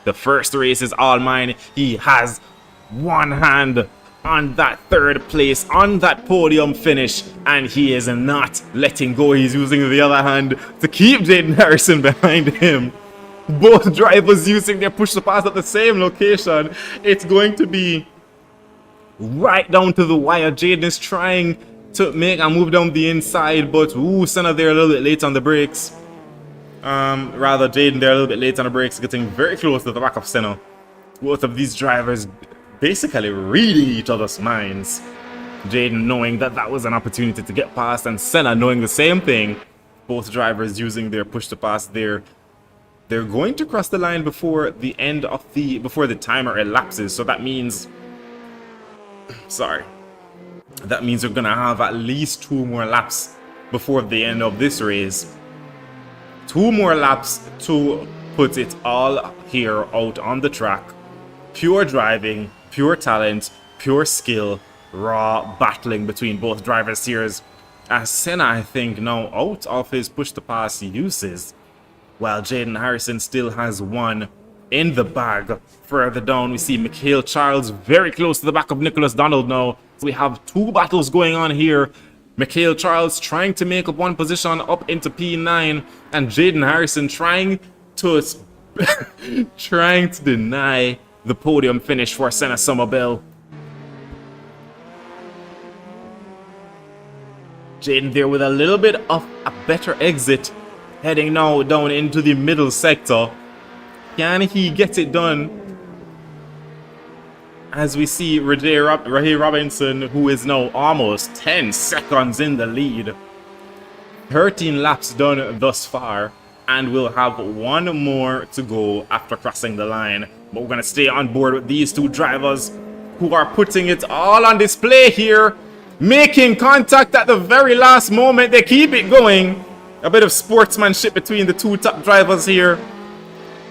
the first race is all mine. He has one hand on that 3rd place, on that podium finish, and he is not letting go. He's using the other hand to keep Jaden Harrison behind him. Both drivers using their push to pass at the same location. It's going to be right down to the wire. Jaden is trying to make a move down the inside, but Senna there a little bit late on the brakes. Jaden there a little bit late on the brakes, getting very close to the back of Senna. Both of these drivers basically reading each other's minds. Jaden knowing that that was an opportunity to get past, and Senna knowing the same thing. Both drivers using their push to pass there. They're going to cross the line before the end of before the timer elapses. So that means, that means we're gonna have at least 2 more laps before the end of this race. 2 more laps to put it all here out on the track. Pure driving, pure talent, pure skill, raw battling between both drivers here. As Senna, I think, now out of his push-to-pass uses, while Jaden Harrison still has one in the bag. Further down, we see Mikhail Charles very close to the back of Nicholas Donald now. So we have 2 battles going on here. Mikhail Charles trying to make up one position up into P9, and Jaden Harrison trying to deny the podium finish for Senna Somerville. Jaden there with a little bit of a better exit, heading now down into the middle sector. Can he get it done? As we see Rahe Robinson, who is now almost 10 seconds in the lead. 13 laps done thus far, and we'll have 1 more to go after crossing the line. But we're going to stay on board with these 2 drivers who are putting it all on display here. Making contact at the very last moment. They keep it going. A bit of sportsmanship between the 2 top drivers here.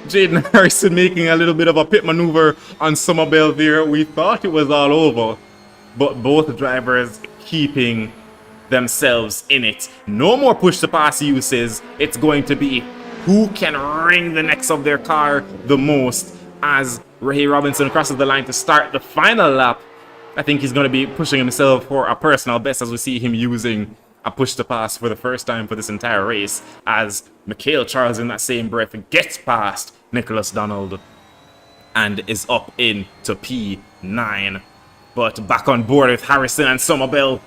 Jaden Harrison making a little bit of a pit maneuver on Somerville there. We thought it was all over, but both drivers keeping themselves in it. No more push to pass uses. It's going to be who can wring the necks of their car the most as Rahe Robinson crosses the line to start the final lap. I think he's going to be pushing himself for a personal best as we see him using a push to pass for the first time for this entire race, as Mikhail Charles in that same breath gets past Nicholas Donald and is up into P9. But back on board with Harrison and Somerville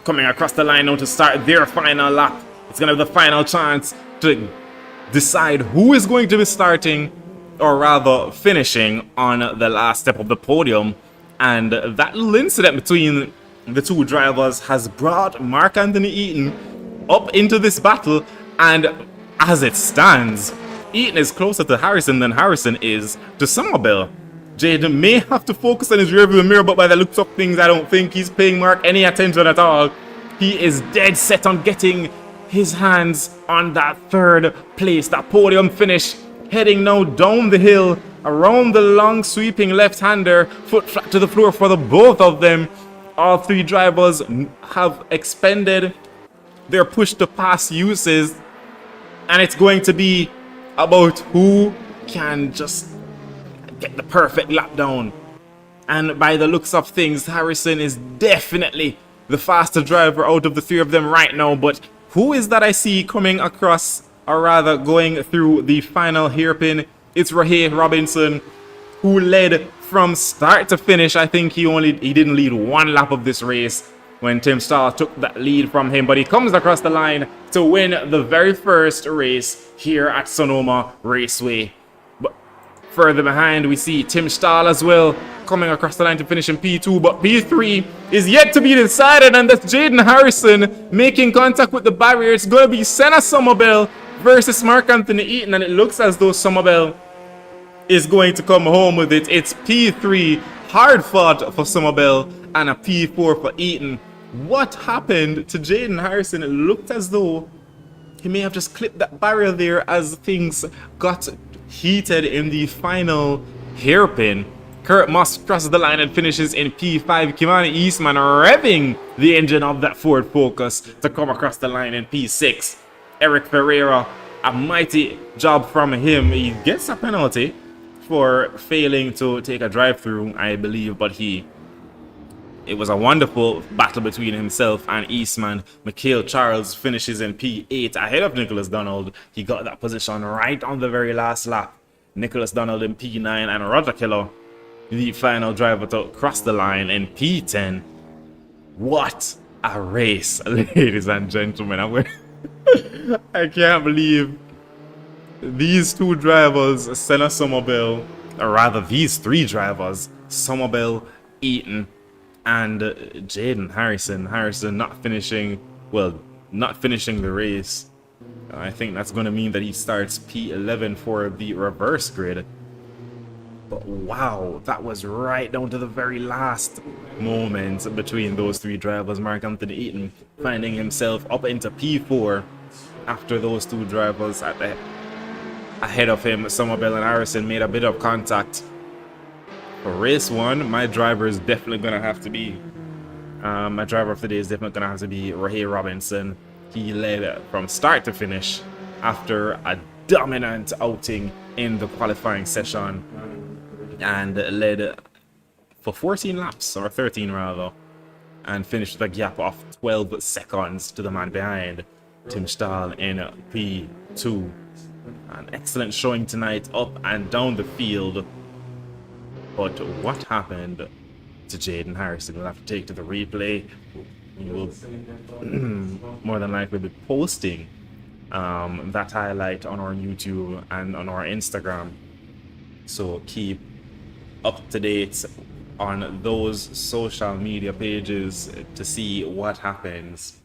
coming across the line now to start their final lap. It's going to be the final chance to decide who is going to be starting, or rather finishing, on the last step of the podium. And that little incident between the 2 drivers has brought Mark Anthony Eaton up into this battle, and as it stands, Eaton is closer to Harrison than Harrison is to Somerville. Jaden may have to focus on his rearview mirror, but by the looks of things, I don't think he's paying Mark any attention at all. He is dead set on getting his hands on that 3rd place, that podium finish, heading now down the hill, around the long sweeping left-hander, foot flat to the floor for the both of them. All 3 drivers have expended their push to pass uses, and it's going to be about who can just get the perfect lap down. And by the looks of things, Harrison is definitely the faster driver out of the 3 of them right now. But who is that I see coming across, or rather going through the final hairpin? It's Rahe Robinson, who led from start to finish. I think he didn't lead 1 lap of this race when Tim Stahl took that lead from him, but he comes across the line to win the very first race here at Sonoma Raceway. But further behind, we see Tim Stahl as well coming across the line to finish in P2, but P3 is yet to be decided, and that's Jaden Harrison making contact with the barrier. It's going to be Senna Somerville versus Mark Anthony Eaton, and it looks as though Somerville is going to come home with it. It's P3, hard fought for Somerville, and a P4 for Eaton. What happened to Jaden Harrison? It looked as though he may have just clipped that barrier there as things got heated in the final hairpin. Kurt Moss crosses the line and finishes in P5. Kimani Eastman revving the engine of that Ford Focus to come across the line in P6. Eric Ferreira, a mighty job from him. He gets a penalty for failing to take a drive-through, I believe, but it was a wonderful battle between himself and Eastman. Mikhail Charles finishes in P8 ahead of Nicholas Donald. He got that position right on the very last lap. Nicholas Donald in P9, and Roger Keller, the final driver to cross the line, in P10. What a race, ladies and gentlemen. I can't believe these 2 drivers, Senna Somerville, or rather these 3 drivers, Somerville, Eaton, and Jaden Harrison. Harrison not finishing, well, not finishing the race. I think that's going to mean that he starts P11 for the reverse grid. But wow, that was right down to the very last moment between those three drivers. Mark Anthony Eaton finding himself up into P4 after those two drivers ahead of him. Somerville and Harrison made a bit of contact. For race one, my driver is definitely going to have to be, my driver of the day is definitely going to have to be Ray Robinson. He led from start to finish after a dominant outing in the qualifying session and led for 14 laps, or 13 rather, and finished with a gap of 12 seconds to the man behind, Tim Stahl in P2. An excellent showing tonight up and down the field. But what happened to Jaden Harrison? We'll have to take to the replay. We will more than likely be posting that highlight on our YouTube and on our Instagram. So keep up to date on those social media pages to see what happens.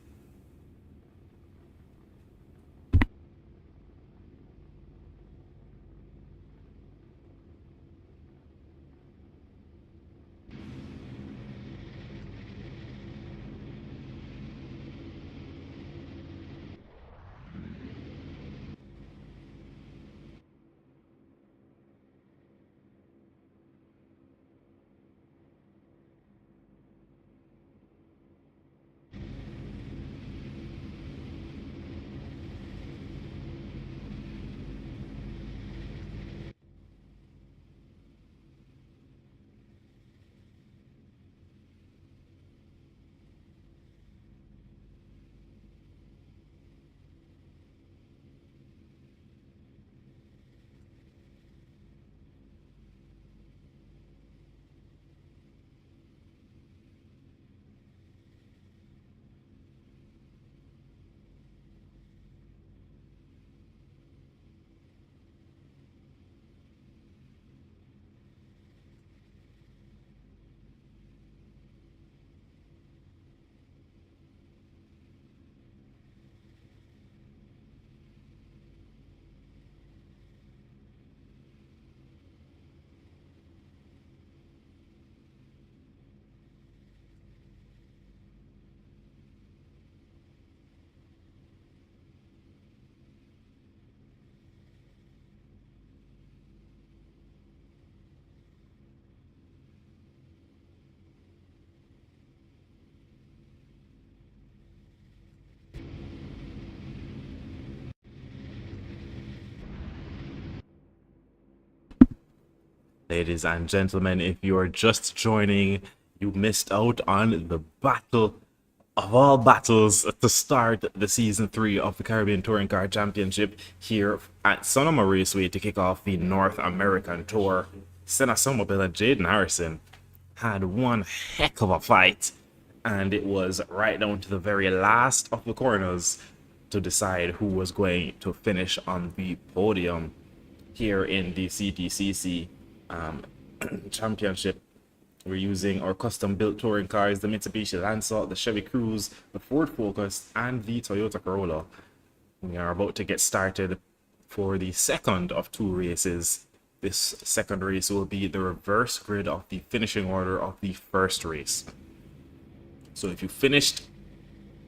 Ladies and gentlemen, if you are just joining, you missed out on the battle of all battles to start the Season 3 of the Caribbean Touring Car Championship here at Sonoma Raceway to kick off the North American Tour. Senna Somerville and Jaden Harrison had one heck of a fight, and it was right down to the very last of the corners to decide who was going to finish on the podium here in the CTCC Championship. We're using our custom-built touring cars, the Mitsubishi Lancer, the Chevy Cruze, the Ford Focus, and the Toyota Corolla. We are about to get started for the second of two races. This second race will be the reverse grid of the finishing order of the first race. So if you finished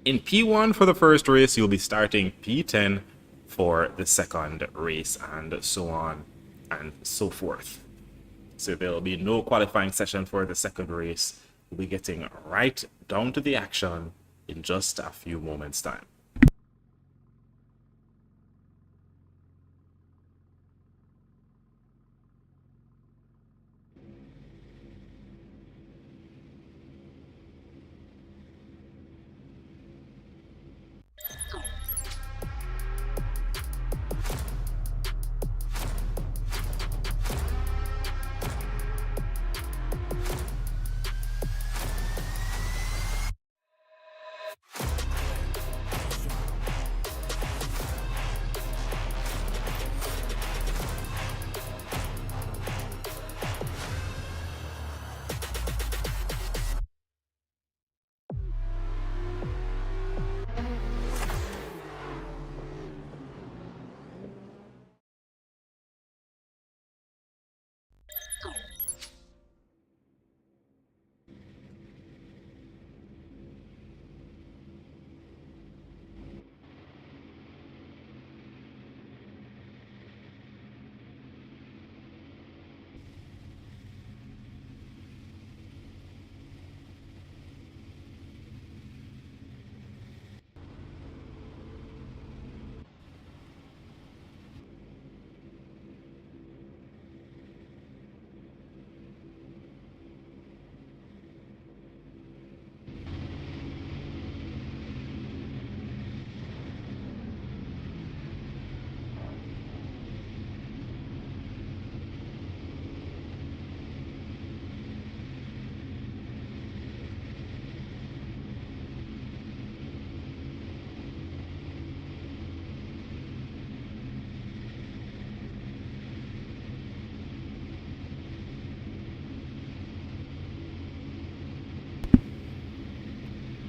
in P1 for the first race, you'll be starting P10 for the second race, and so on and so forth. So there'll be no qualifying session for the second race. We'll be getting right down to the action in just a few moments' time.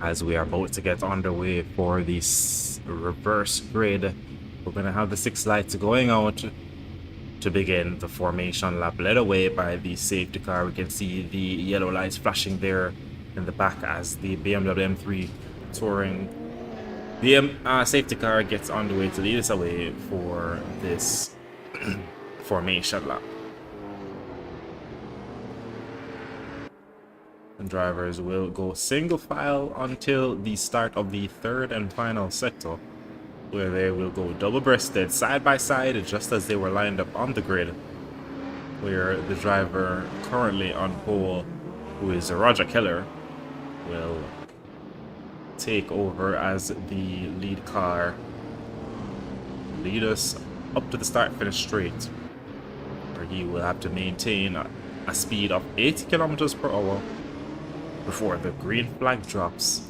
as we are about to get underway for this reverse grid. We're going to have the 6 lights going out to begin the formation lap, led away by the safety car. We can see the yellow lights flashing there in the back as the BMW M3 Touring. The safety car gets on the way to lead us away for this formation lap. And drivers will go single file until the start of the 3rd and final sector, where they will go double-breasted side by side just as they were lined up on the grid, where the driver currently on pole, who is Roger Keller, will take over as the lead car, lead us up to the start finish straight, where he will have to maintain a speed of 80 kilometers per hour before the green flag drops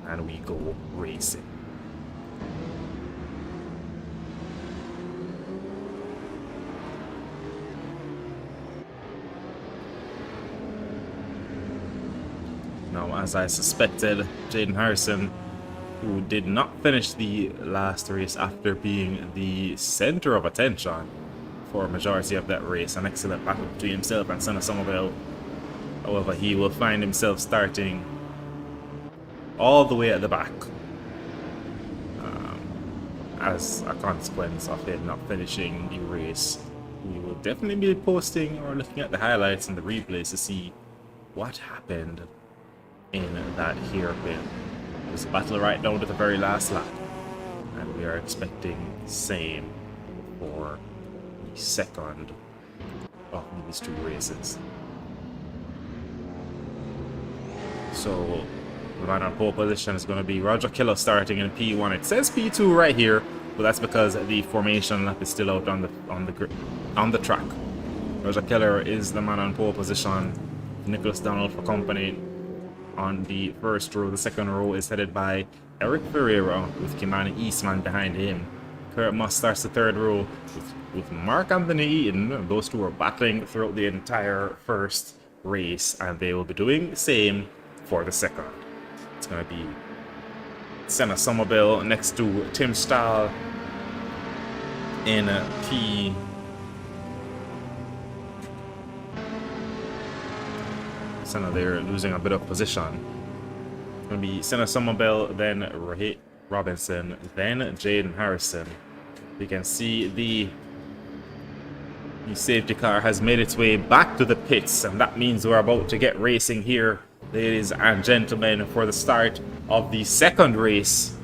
and we go racing. Now, as I suspected, Jaden Harrison, who did not finish the last race after being the center of attention for a majority of that race, an excellent battle between himself and Senna Somerville. However, he will find himself starting all the way at the back as a consequence of him not finishing the race. We will definitely be posting or looking at the highlights and the replays to see what happened in that hairpin. It was a battle right down to the very last lap, and we are expecting the same for the second of these 2 races. So the man on pole position is going to be Roger Keller starting in P1. It says P2 right here, but that's because the formation lap is still out on the track. Roger Keller is the man on pole position. Nicholas Donald for company on the first row. The second row is headed by Eric Ferreira with Kimani Eastman behind him. Kurt Moss starts the 3rd row with Mark Anthony Eaton. Those 2 are battling throughout the entire first race, and they will be doing the same for the second. It's going to be Senna Somerville next to Tim Stahl in P. Senna there losing a bit of position. It's going to be Senna Somerville, then Ray Robinson, then Jaden Harrison. We can see the safety car has made its way back to the pits, and that means we're about to get racing here, ladies and gentlemen, for the start of the second race.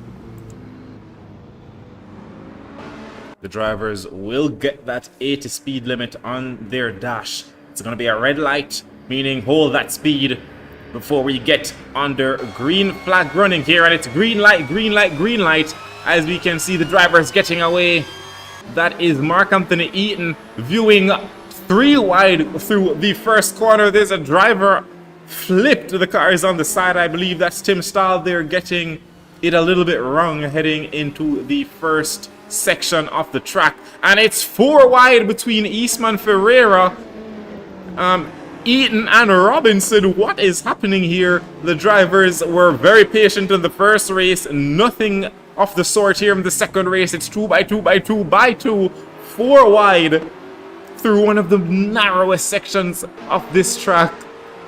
The drivers will get that 80 speed limit on their dash. It's going to be a red light, meaning hold that speed before we get under green flag running here, and it's green light, green light, green light, as we can see the drivers getting away. That is Mark Anthony Eaton viewing 3 wide through the first corner. There's a driver flipped. The car is on the side. I believe that's Tim Stahl there getting it a little bit wrong heading into the first section of the track. And it's 4 wide between Eastman, Ferreira, Eaton and Robinson. What is happening here? The drivers were very patient in the first race. Nothing of the sort here in the second race. It's 2 by 2 by 2 by 2, 4 wide through one of the narrowest sections of this track.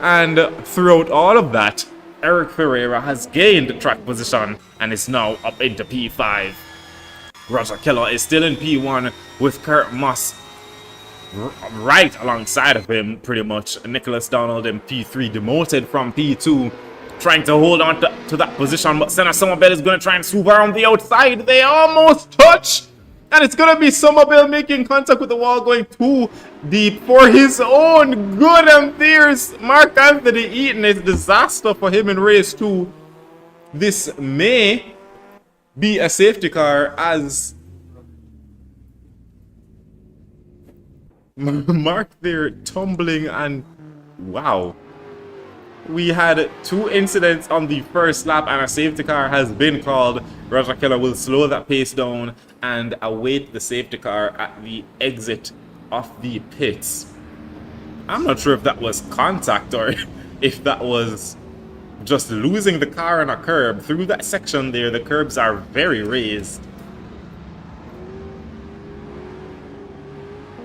And throughout all of that, Eric Ferreira has gained track position and is now up into P5. Roger Keller is still in P1 with Kurt Moss right alongside of him, pretty much. Nicholas Donald in P3, demoted from P2, trying to hold on to that position, but Senna Somerville is going to try and swoop around the outside. They almost touch, and it's going to be Somerville making contact with the wall, going too deep for his own good, and there's Mark Anthony Eaton. It's a disaster for him in race 2. This may be a safety car as Mark there tumbling, and wow. We had 2 incidents on the first lap and a safety car has been called. Roger Keller will slow that pace down and await the safety car at the exit of the pits. I'm not sure if that was contact or if that was just losing the car on a curb. Through that section there, the curbs are very raised.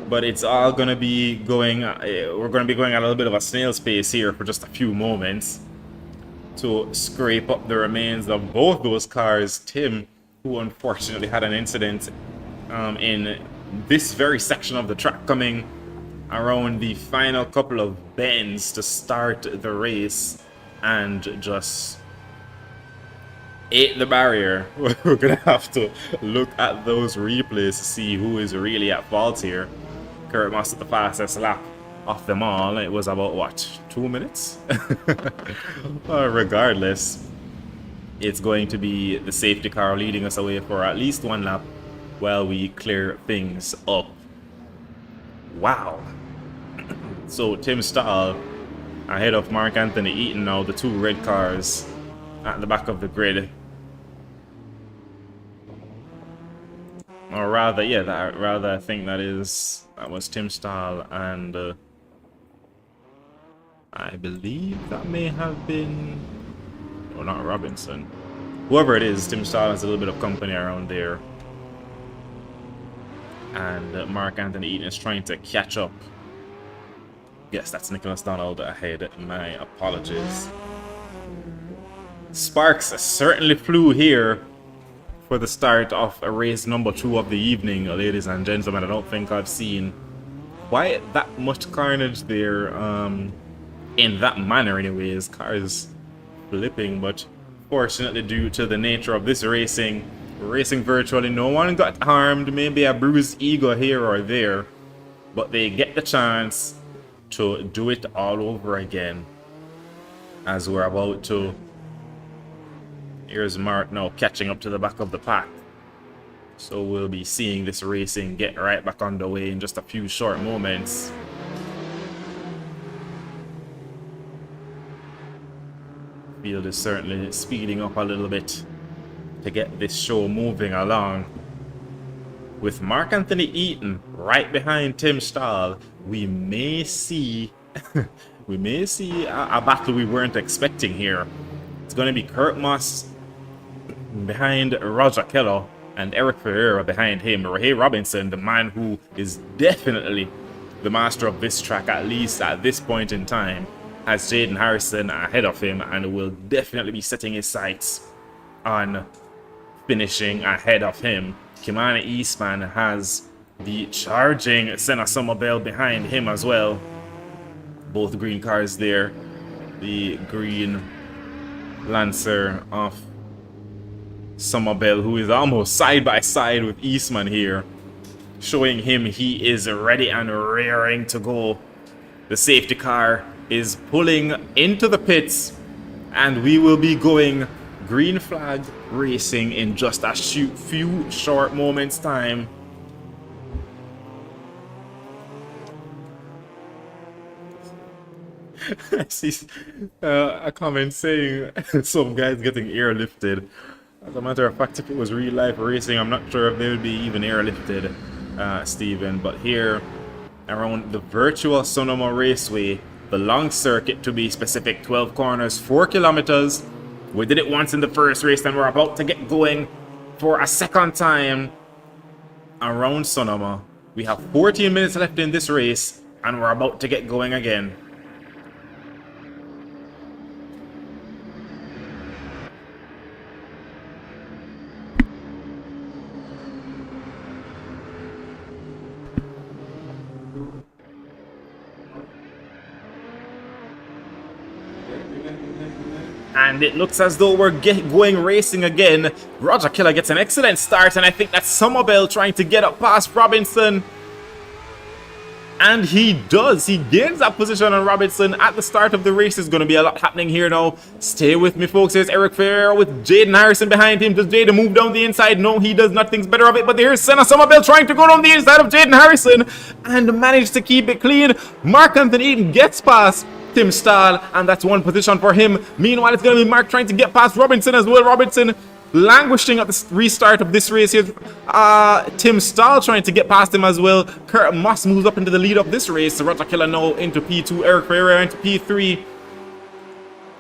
But it's all going to be going, we're going to be going at a little bit of a snail's pace here for just a few moments to scrape up the remains of both those cars. Tim, who unfortunately had an incident in this very section of the track, coming around the final couple of bends to start the race, and just ate the barrier. We're gonna have to look at those replays to see who is really at fault here. Kurt Moss at the fastest lap of them all. It was about, what, 2 minutes? Regardless, it's going to be the safety car leading us away for at least one lap while we clear things up. Wow. So Tim Stahl ahead of Mark Anthony Eaton now, the two red cars at the back of the grid. Or rather, yeah, I think that was Tim Stahl, and I believe that may have been, oh, not Robinson. Whoever it is, Tim Stahl has a little bit of company around there. And Mark Anthony Eaton is trying to catch up. Yes, that's Nicholas Donald ahead. My apologies. Sparks certainly flew here for the start of race number 2 of the evening, ladies and gentlemen. I don't think I've seen quite that much carnage there, in that manner anyways. Cars flipping, but fortunately, due to the nature of this racing virtually no one got harmed. Maybe a bruised ego here or there, but they get the chance to do it all over again as we're about to. Here's Mark now catching up to the back of the pack, so we'll be seeing this racing get right back underway in just a few short moments. Field is certainly speeding up a little bit to get this show moving along. With Mark Anthony Eaton right behind Tim Stahl, we may see a battle we weren't expecting here. It's going to be Kurt Moss behind Roger Kello and Eric Ferreira behind him. Ray Robinson, the man who is definitely the master of this track, at least at this point in time, has Jaden Harrison ahead of him and will definitely be setting his sights on finishing ahead of him. Kimani Eastman has the charging Senna Somerville behind him as well. Both green cars there. The green Lancer of Somerville, who is almost side by side with Eastman here, showing him he is ready and raring to go. The safety car is pulling into the pits, and we will be going green flag racing in just a few short moments time. I see a comment saying some guys getting airlifted. As a matter of fact, if it was real life racing, I'm not sure if they would be even airlifted, Stephen. But here around the virtual Sonoma Raceway, the long circuit to be specific, 12 corners, 4 kilometers. We did it once in the first race, and we're about to get going for a second time around Sonoma. We have 14 minutes left in this race, and we're about to get going again. And it looks as though we're going racing again. Roger Killer gets an excellent start, and I think that's Somerville trying to get up past Robinson. And he does. He gains that position on Robinson at the start of the race. There's going to be a lot happening here now. Stay with me, folks. Here's Eric Ferreira with Jaden Harrison behind him. Does Jaden move down the inside? No, he does not. Things better of it. But here's Senna Somerville trying to go down the inside of Jaden Harrison and manage to keep it clean. Mark Anthony Eaton gets past Tim Stahl, and that's one position for him. Meanwhile, it's going to be Mark trying to get past Robinson as well. Robinson languishing at the restart of this race here. Tim Stahl trying to get past him as well. Kurt Moss moves up into the lead of this race. Roger Killer now into P2. Eric Ferreira into P3.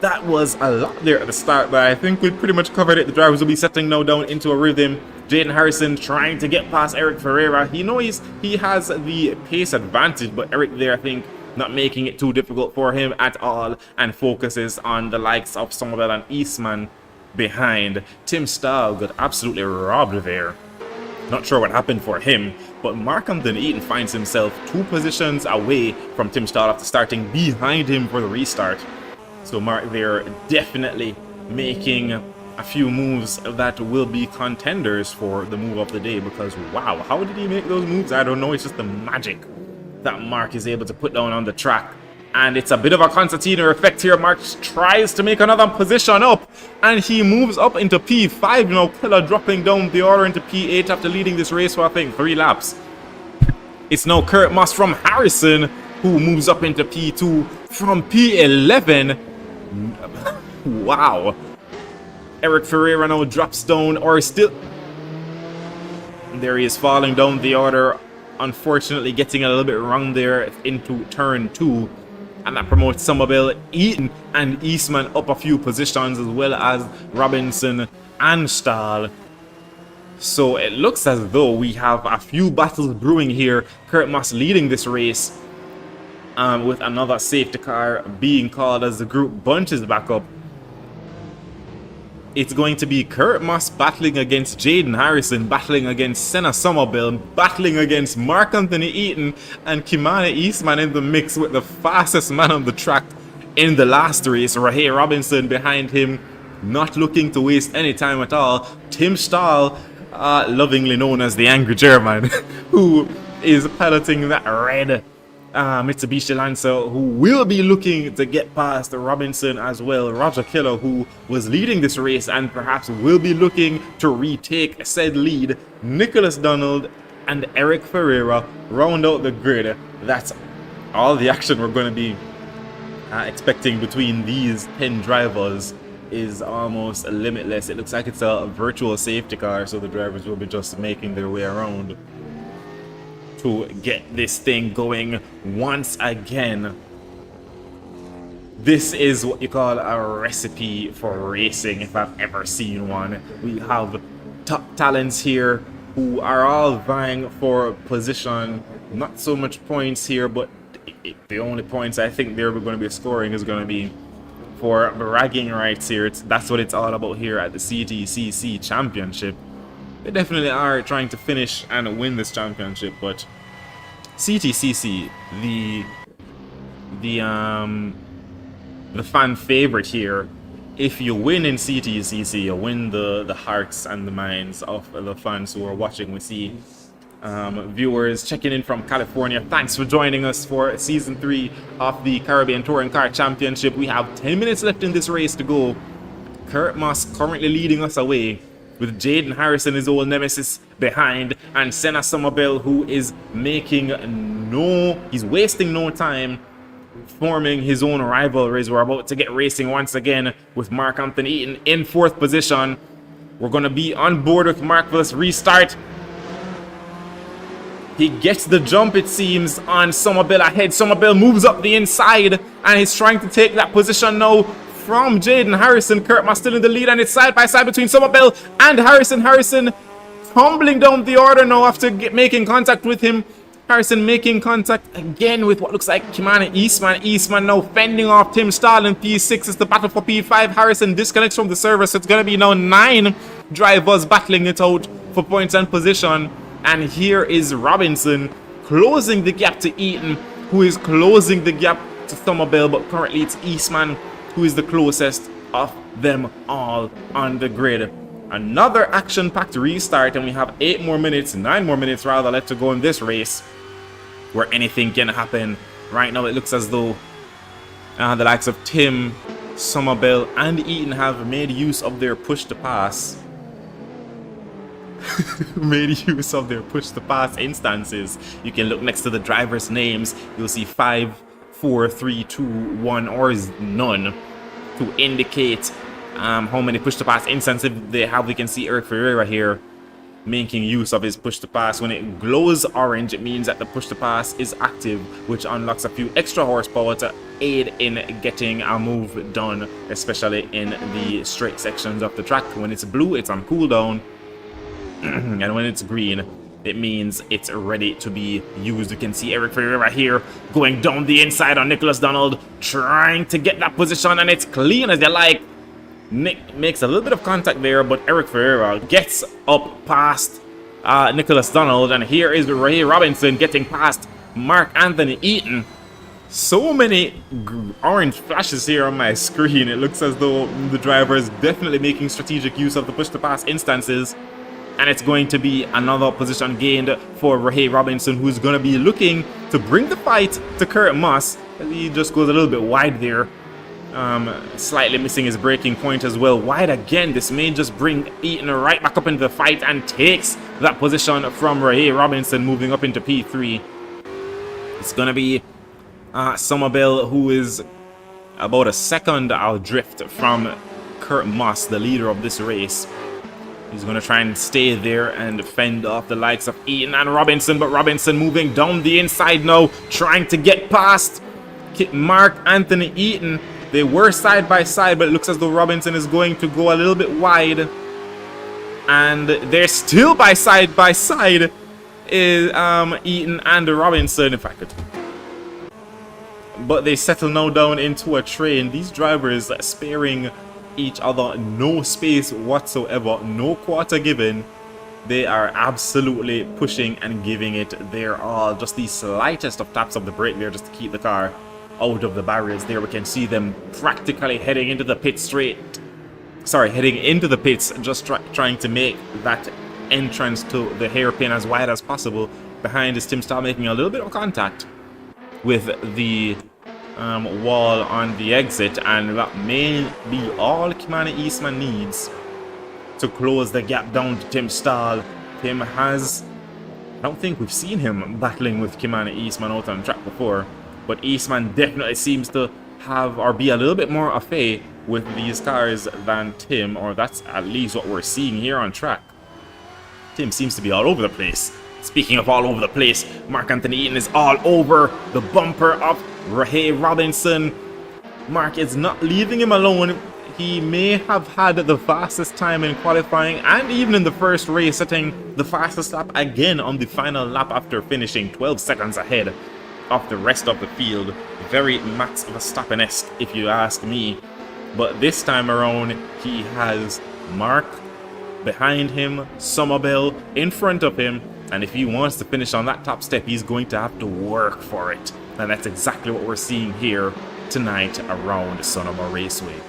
That was a lot there at the start, but I think we pretty much covered it. The drivers will be settling now down into a rhythm. Jaden Harrison trying to get past Eric Ferreira. He knows he has the pace advantage, but Eric there, I think, not making it too difficult for him at all, and focuses on the likes of Somerville and Eastman behind. Tim Stahl got absolutely robbed there. Not sure what happened for him, but Mark-Anthony Eaton finds himself 2 positions away from Tim Stahl after starting behind him for the restart. So Mark there definitely making a few moves that will be contenders for the move of the day, because wow, how did he make those moves? I don't know. It's just the magic that Mark is able to put down on the track. And it's a bit of a concertina effect here. Mark tries to make another position up, and he moves up into P5 now. Keller dropping down the order into P8 after leading this race for I think 3 laps. It's now Kurt Moss from Harrison who moves up into P2 from P11. Wow. Eric Ferreira now drops down, or still... There he is, falling down the order. Unfortunately getting a little bit wrong there into turn 2. And that promotes Somerville, Eaton, and Eastman up a few positions, as well as Robinson and Stahl. So it looks as though we have a few battles brewing here. Kurt Moss leading this race, with another safety car being called as the group bunches back up. It's going to be Kurt Moss battling against Jaden Harrison, battling against Senna Somerville, battling against Mark-Anthony Eaton, and Kimani Eastman in the mix with the fastest man on the track in the last race, Rahe Robinson behind him, not looking to waste any time at all. Tim Stahl, lovingly known as the Angry German, who is piloting that red Mitsubishi Lancer, who will be looking to get past Robinson as well. Roger Keller, who was leading this race and perhaps will be looking to retake said lead. Nicholas Donald and Eric Ferreira round out the grid. That's all the action we're going to be expecting between these 10 drivers. Is almost limitless. It looks like it's a virtual safety car, so the drivers will be just making their way around to get this thing going once again. This is what you call a recipe for racing, if I've ever seen one. We have top talents here who are all vying for position. Not so much points here, but the only points I think they're going to be scoring is going to be for bragging rights here. That's what it's all about here at the CTCC Championship. They definitely are trying to finish and win this championship, but CTCC, the fan favorite here. If you win in CTCC, you win the hearts and the minds of the fans who are watching. We see viewers checking in from California. Thanks for joining us for season 3 of the Caribbean Touring Car Championship. We have 10 minutes left in this race to go. Kurt Moss currently leading us away, with Jaden Harrison, his old nemesis, behind, and Senna Somerville, who is he's wasting no time forming his own rivalries. We're about to get racing once again with Mark-Anthony Eaton in 4th position. We're going to be on board with Mark for this restart. He gets the jump, it seems, on Somerville ahead. Somerville moves up the inside, and he's trying to take that position now from Jaden Harrison. Kurt Moss still in the lead, and it's side by side between Somerville and Harrison. Harrison tumbling down the order now after making contact with him. Harrison making contact again with what looks like Kimani Eastman. Eastman now fending off Tim Stahl in P6. It's the battle for P5. Harrison disconnects from the server, so it's going to be now 9 drivers battling it out for points and position. And here is Robinson closing the gap to Eaton, who is closing the gap to Somerville, but currently it's Eastman who is the closest of them all on the grid. Another action-packed restart, and we have 9 more minutes rather, left to go in this race, where anything can happen. Right now it looks as though the likes of Tim, Somerville, and Eaton have made use of their push-to-pass. Instances. You can look next to the drivers' names. You'll see 5, 4, 3, 2, 1, or none to indicate how many push-to-pass instances they have. We can see Eric Ferreira here making use of his push to pass. When it glows orange, it means that the push to pass is active, which unlocks a few extra horsepower to aid in getting a move done, especially in the straight sections of the track. When it's blue, it's on cooldown, and when it's green, it means it's ready to be used. You can see Eric Ferreira here going down the inside on Nicholas Donald, trying to get that position, and it's clean as you like. Nick makes a little bit of contact there, but Eric Ferreira gets up past Nicholas Donald, and here is Ray Robinson getting past Mark Anthony Eaton. So many orange flashes here on my screen. It looks as though the driver is definitely making strategic use of the push-to-pass instances, and it's going to be another position gained for Ray Robinson, who's going to be looking to bring the fight to Kurt Moss. He just goes a little bit wide there. Slightly missing his breaking point as well. Wide again. This may just bring Eaton right back up into the fight and takes that position from Ray Robinson, moving up into P3. It's going to be Somerville, who is about a second adrift from Kurt Moss, the leader of this race. He's going to try and stay there and fend off the likes of Eaton and Robinson, but Robinson moving down the inside now, trying to get past Mark Anthony Eaton. They were side by side, but it looks as though Robinson is going to go a little bit wide. And they're still side by side, is Eaton and Robinson, if I could. But they settle now down into a train. These drivers sparing each other no space whatsoever, no quarter given. They are absolutely pushing and giving it their all. Just the slightest of taps of the brake there just to keep the car out of the barriers. There we can see them practically heading into the pit heading into the pits, just trying to make that entrance to the hairpin as wide as possible. Behind is Tim Stahl making a little bit of contact with the wall on the exit, and that may be all Kimani Eastman needs to close the gap down to Tim Stahl. Tim has, I don't think we've seen him battling with Kimani Eastman out on the track before, but Eastman definitely seems to have or be a little bit more au fait with these cars than Tim, or that's at least what we're seeing here on track. Tim seems to be all over the place. Speaking of all over the place, Mark Anthony Eaton is all over the bumper of Ray Robinson. Mark is not leaving him alone. He may have had the fastest time in qualifying and even in the first race, setting the fastest lap again on the final lap after finishing 12 seconds ahead of the rest of the field. Very Max Verstappen-esque, if you ask me. But this time around, he has Mark behind him, Somerville in front of him, and if he wants to finish on that top step, he's going to have to work for it. And that's exactly what we're seeing here tonight around Sonoma Raceway.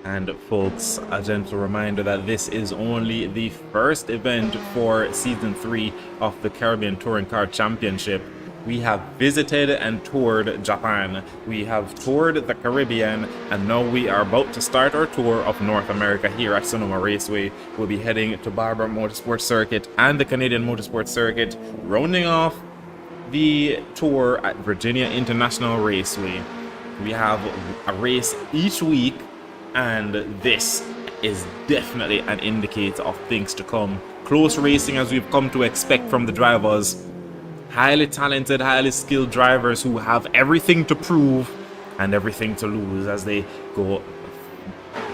And folks, a gentle reminder that this is only the first event for Season 3 of the Caribbean Touring Car Championship. We have visited and toured Japan, we have toured the Caribbean, and now we are about to start our tour of North America here at Sonoma Raceway. We'll be heading to Barbara Motorsport Circuit and the Canadian Motorsport Circuit, rounding off the tour at Virginia International Raceway. We have a race each week, and this is definitely an indicator of things to come. Close racing as we've come to expect from the drivers. Highly talented, highly skilled drivers who have everything to prove and everything to lose as they go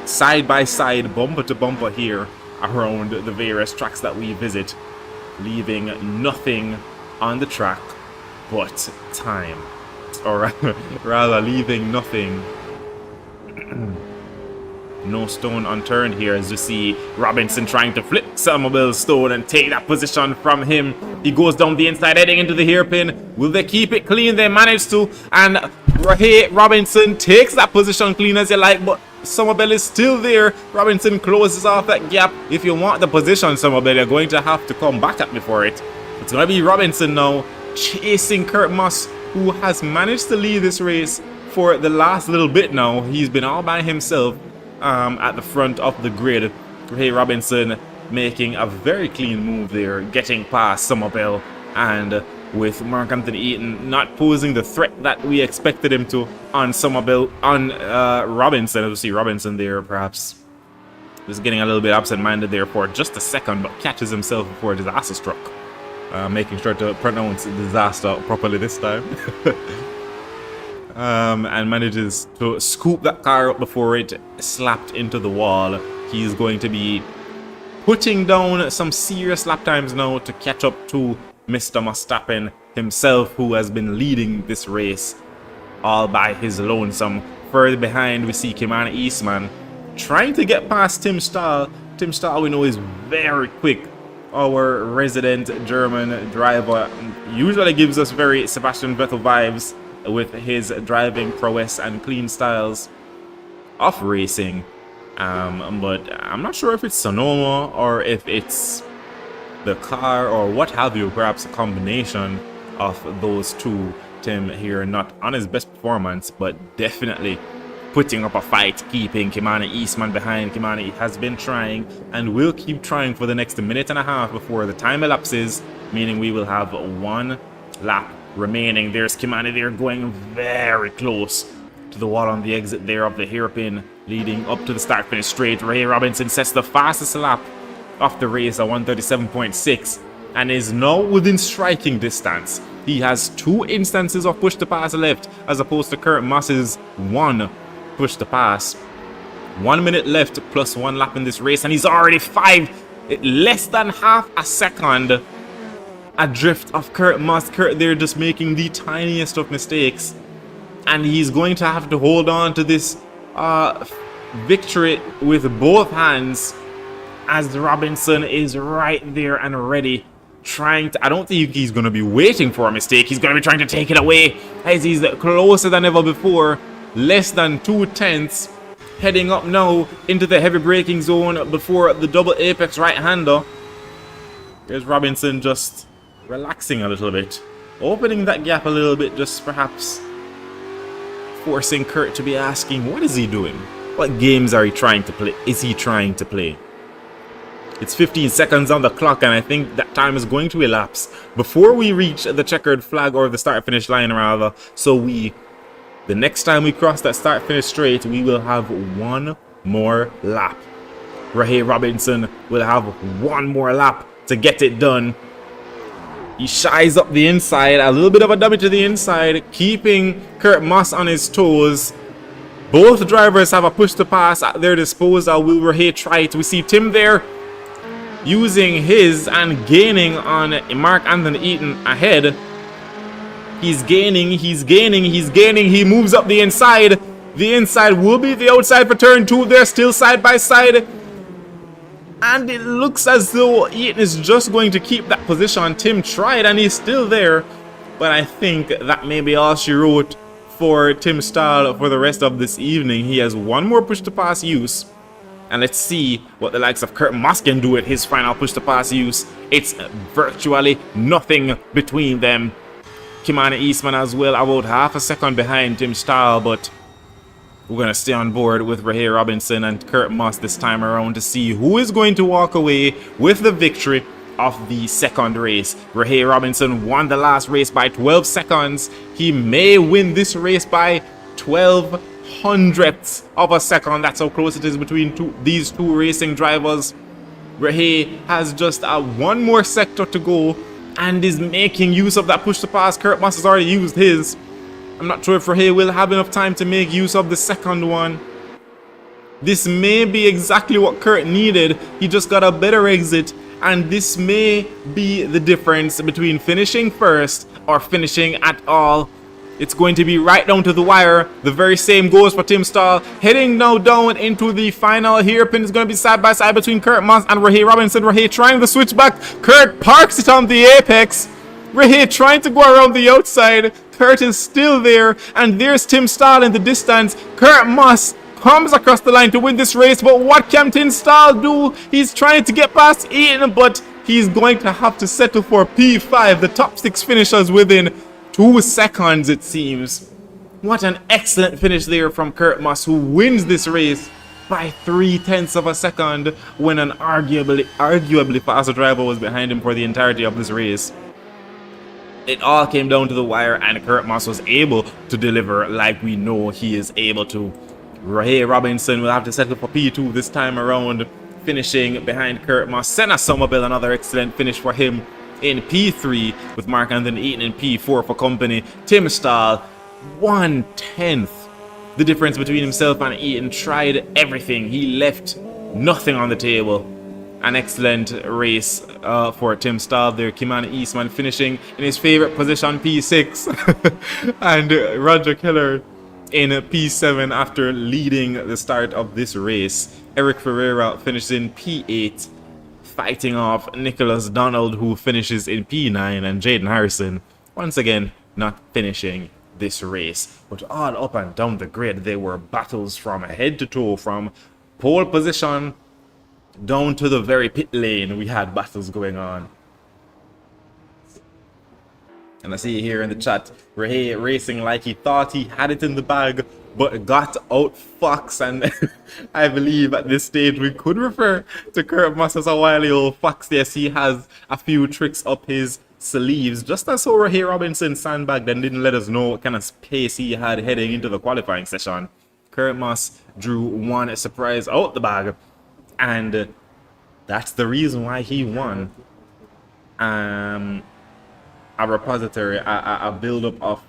side by side, bumper to bumper here around the various tracks that we visit, leaving nothing on the track but time. or rather leaving nothing. No stone unturned here, as you see Robinson trying to flip Somerville's stone and take that position from him. He goes down the inside, heading into the hairpin. Will they keep it clean? They manage to, and Robinson takes that position clean as you like, but Somerville is still there. Robinson closes off that gap. If you want the position, Somerville, you're going to have to come back at me for it. It's going to be Robinson now, chasing Kurt Moss, who has managed to lead this race for the last little bit now. He's been all by himself at the front of the grid. Ray Robinson making a very clean move there, getting past Somerville, and with Mark Anthony Eaton not posing the threat that we expected him to on Somerville, on Robinson. As you see Robinson there, perhaps was getting a little bit absent-minded there for just a second, but catches himself before a disaster struck. Making sure to pronounce disaster properly this time. And manages to scoop that car up before it slapped into the wall. He's going to be putting down some serious lap times now to catch up to Mr. Verstappen himself, who has been leading this race all by his lonesome. Further behind, we see Kimani Eastman trying to get past Tim Stahl. Tim Stahl, we know, is very quick. Our resident German driver usually gives us very Sebastian Vettel vibes with his driving prowess and clean styles of racing. But I'm not sure if it's Sonoma or if it's the car or what have you. Perhaps a combination of those two. Tim here not on his best performance, but definitely putting up a fight, keeping Kimani Eastman behind. Kimani has been trying and will keep trying for the next minute and a half before the time elapses, meaning we will have one lap remaining. There's Kimani there, going very close to the wall on the exit there of the hairpin, leading up to the start finish straight. Ray Robinson sets the fastest lap of the race at 137.6 and is now within striking distance. He has 2 instances of push to pass left, as opposed to Kurt Moss's 1 push to pass. 1 minute left plus 1 lap in this race, and he's already less than half a second adrift of Kurt Moss. Kurt there just making the tiniest of mistakes, and he's going to have to hold on to this victory with both hands, as Robinson is right there and ready, trying to, I don't think he's going to be waiting for a mistake. He's going to be trying to take it away, as he's closer than ever before. Less than 2 tenths, heading up now into the heavy braking zone before the double apex right-hander. There's Robinson just relaxing a little bit, opening that gap a little bit, just perhaps forcing Kurt to be asking, what is he doing? What games are he trying to play? Is he trying to play? It's 15 seconds on the clock, and I think that time is going to elapse before we reach the checkered flag, or the start-finish line rather. So the next time we cross that start-finish straight, we will have 1 more lap. Ray Robinson will have 1 more lap to get it done. He shies up the inside, a little bit of a dummy to the inside, keeping Kurt Moss on his toes. Both drivers have a push to pass at their disposal. Will Ray try it? We see Tim there using his and gaining on Mark Anthony Eaton ahead. He's gaining, he moves up the inside. The inside will be the outside for turn 2. They're still side by side, and it looks as though Eaton is just going to keep that position. Tim tried and he's still there, but I think that may be all she wrote for Tim Stahl for the rest of this evening. He has 1 more push to pass use, and let's see what the likes of Kurt Moss can do at his final push to pass use. It's virtually nothing between them. Kimani Eastman as well, about half a second behind Tim Stahl, but we're going to stay on board with Ray Robinson and Kurt Moss this time around to see who is going to walk away with the victory of the second race. Ray Robinson won the last race by 12 seconds. He may win this race by 12 hundredths of a second. That's how close it is between these two racing drivers. Ray has just 1 more sector to go and is making use of that push to pass. Kurt Moss has already used his. I'm not sure if Ray will have enough time to make use of the second one. This may be exactly what Kurt needed. He just got a better exit, and this may be the difference between finishing first or finishing at all. It's going to be right down to the wire. The very same goes for Tim Stahl. Heading now down into the final hairpin. Is going to be side by side between Kurt Moss and Rahee Robinson. Rahee trying the switchback. Kurt parks it on the apex. Rahee trying to go around the outside. Kurt is still there. And there's Tim Stahl in the distance. Kurt Moss comes across the line to win this race. But what can Tim Stahl do? He's trying to get past Eaton, but he's going to have to settle for P5. The top 6 finishers within 2 seconds, it seems. What an excellent finish there from Kurt Moss, who wins this race by 0.3 of a second when an arguably faster driver was behind him for the entirety of this race. It all came down to the wire, and Kurt Moss was able to deliver like we know he is able to. Rahee Robinson will have to settle for P2 this time around, finishing behind Kurt Moss. Senna Somerville, another excellent finish for him in P3, with Mark Anthony Eaton in P4 for company. Tim Stahl, 1/10. The difference between himself and Eaton. Tried everything. He left nothing on the table. An excellent race for Tim Stahl there. Kimani Eastman finishing in his favorite position, P6. And Roger Keller in P7 after leading the start of this race. Eric Ferreira finishes in P8, fighting off Nicholas Donald, who finishes in P9, and Jaden Harrison once again not finishing this race. But all up and down the grid, there were battles from head to toe, from pole position down to the very pit lane. We had battles going on. And I see here in the chat, Rahee racing like he thought he had it in the bag, but got out fox. And I believe at this stage we could refer to Kurt Moss as a wily old fox. Yes, he has a few tricks up his sleeves, just as so Rahee Robinson sandbagged and didn't let us know what kind of pace he had heading into the qualifying session. Kurt Moss drew one surprise out the bag, and that's the reason why he won. A repository, a build-up of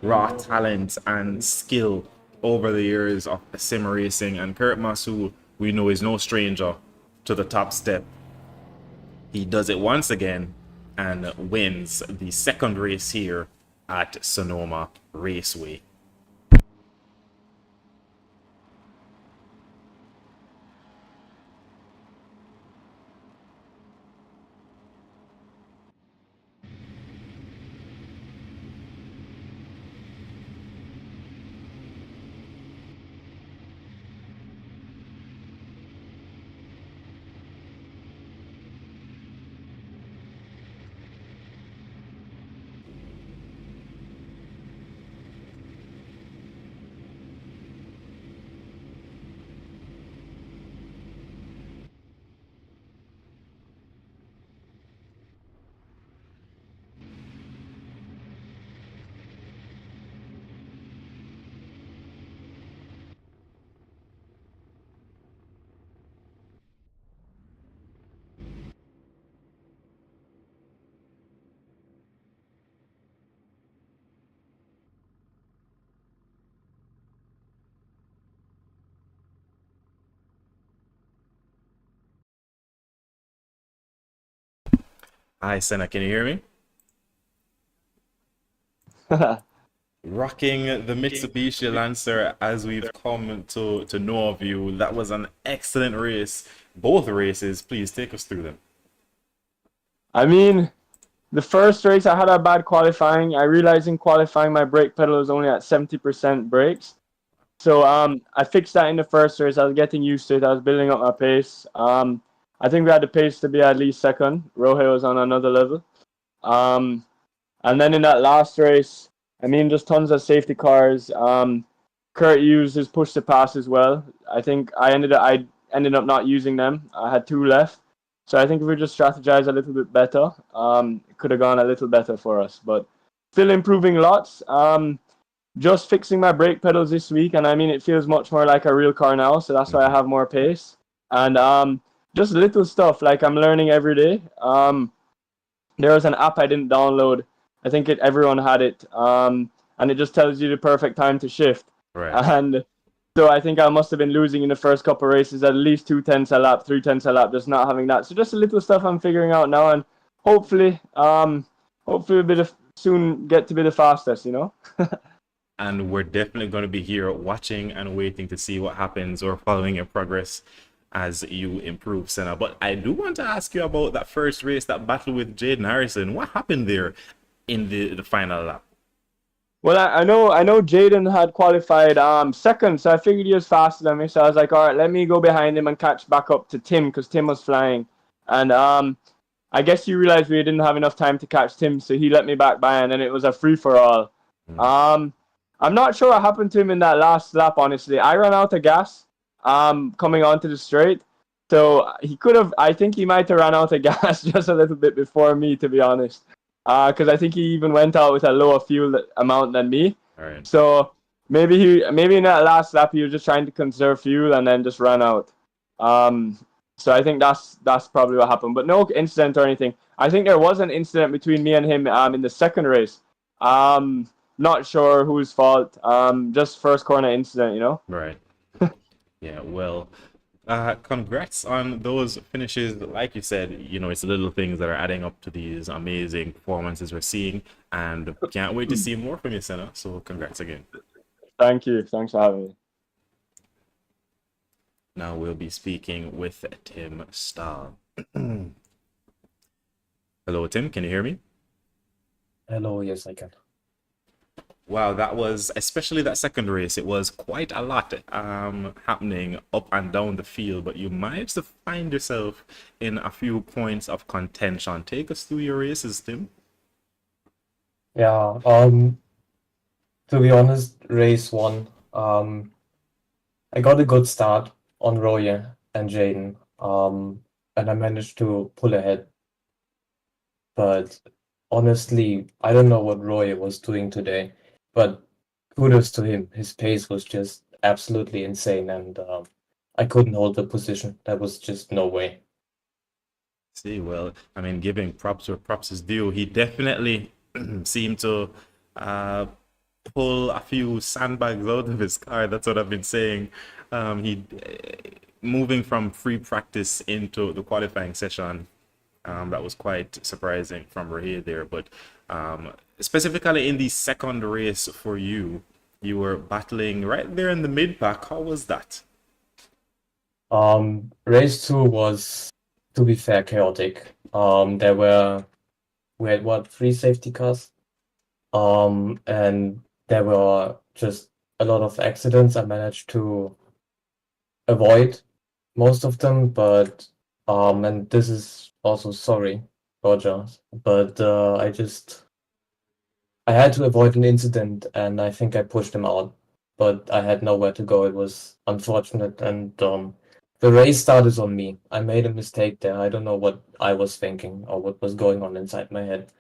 raw talent and skill over the years of sim racing. And Kurt Moss, who we know is no stranger to the top step, he does it once again and wins the second race here at Sonoma Raceway. Hi, Senna, can you hear me? Rocking the Mitsubishi Lancer as we've come to know of you. That was an excellent race. Both races, please take us through them. I mean, the first race I had a bad qualifying. I realized in qualifying my brake pedal was only at 70% brakes. So I fixed that in the first race. I was getting used to it. I was building up my pace. I think we had the pace to be at least second. Rohe was on another level. And then in that last race, I mean, just tons of safety cars. Kurt used his push to pass as well. I think I ended up not using them. I had 2 left. So I think if we just strategize a little bit better, it could have gone a little better for us. But still improving lots. Just fixing my brake pedals this week. And I mean, it feels much more like a real car now. So that's why I have more pace. And just little stuff like I'm learning every day. There was an app I didn't download. I think everyone had it. And it just tells you the perfect time to shift. Right. And so I think I must have been losing in the first couple of races at least 2/10 a lap, 3/10 a lap, just not having that. So just a little stuff I'm figuring out now, and hopefully we'll be soon get to be the fastest, you know? And we're definitely going to be here watching and waiting to see what happens or following your progress as you improve, Senna. But I do want to ask you about that first race, that battle with Jaden Harrison. What happened there in the final lap? Well, I know Jaden had qualified second, so I figured he was faster than me. So I was like, all right, let me go behind him and catch back up to Tim because Tim was flying. And I guess you realized we didn't have enough time to catch Tim, so he let me back by, and then it was a free for all. I'm not sure what happened to him in that last lap. Honestly, I ran out of gas coming onto the straight, so he could have. I think he might have ran out of gas just a little bit before me, to be honest. Because I think he even went out with a lower fuel amount than me. All right. So maybe in that last lap he was just trying to conserve fuel and then just ran out. So I think that's probably what happened. But no incident or anything. I think there was an incident between me and him in the second race. Not sure whose fault. Just first corner incident, you know. Right. Yeah. Well. Congrats on those finishes. Like you said, you know, it's little things that are adding up to these amazing performances we're seeing, and can't wait to see more from you, Senna. So congrats again. Thank you. Thanks for having me. Now we'll be speaking with Tim Stahl. Hello, Tim. Can you hear me? Hello, yes, I can. Wow, that was, especially that second race, it was quite a lot happening up and down the field, but you managed to find yourself in a few points of contention. Take us through your races, Tim. Yeah, to be honest, race one, I got a good start on Roye and Jaden, and I managed to pull ahead. But honestly, I don't know what Roye was doing today, but kudos to him. His pace was just absolutely insane, and I couldn't hold the position. There was just no way. See, well, I mean, giving props where props is due, he definitely seemed to pull a few sandbags out of his car. That's what I've been saying. He moving from free practice into the qualifying session. That was quite surprising from Ray there, but specifically in the second race for you, you were battling right there in the mid pack. How was that? Race two was, to be fair, chaotic. We had what, 3 safety cars? And there were just a lot of accidents. I managed to avoid most of them, but and this is also sorry, Roger, but I had to avoid an incident, and I think I pushed him out, but I had nowhere to go. It was unfortunate, and the race started on me. I made a mistake there. I don't know what I was thinking or what was going on inside my head,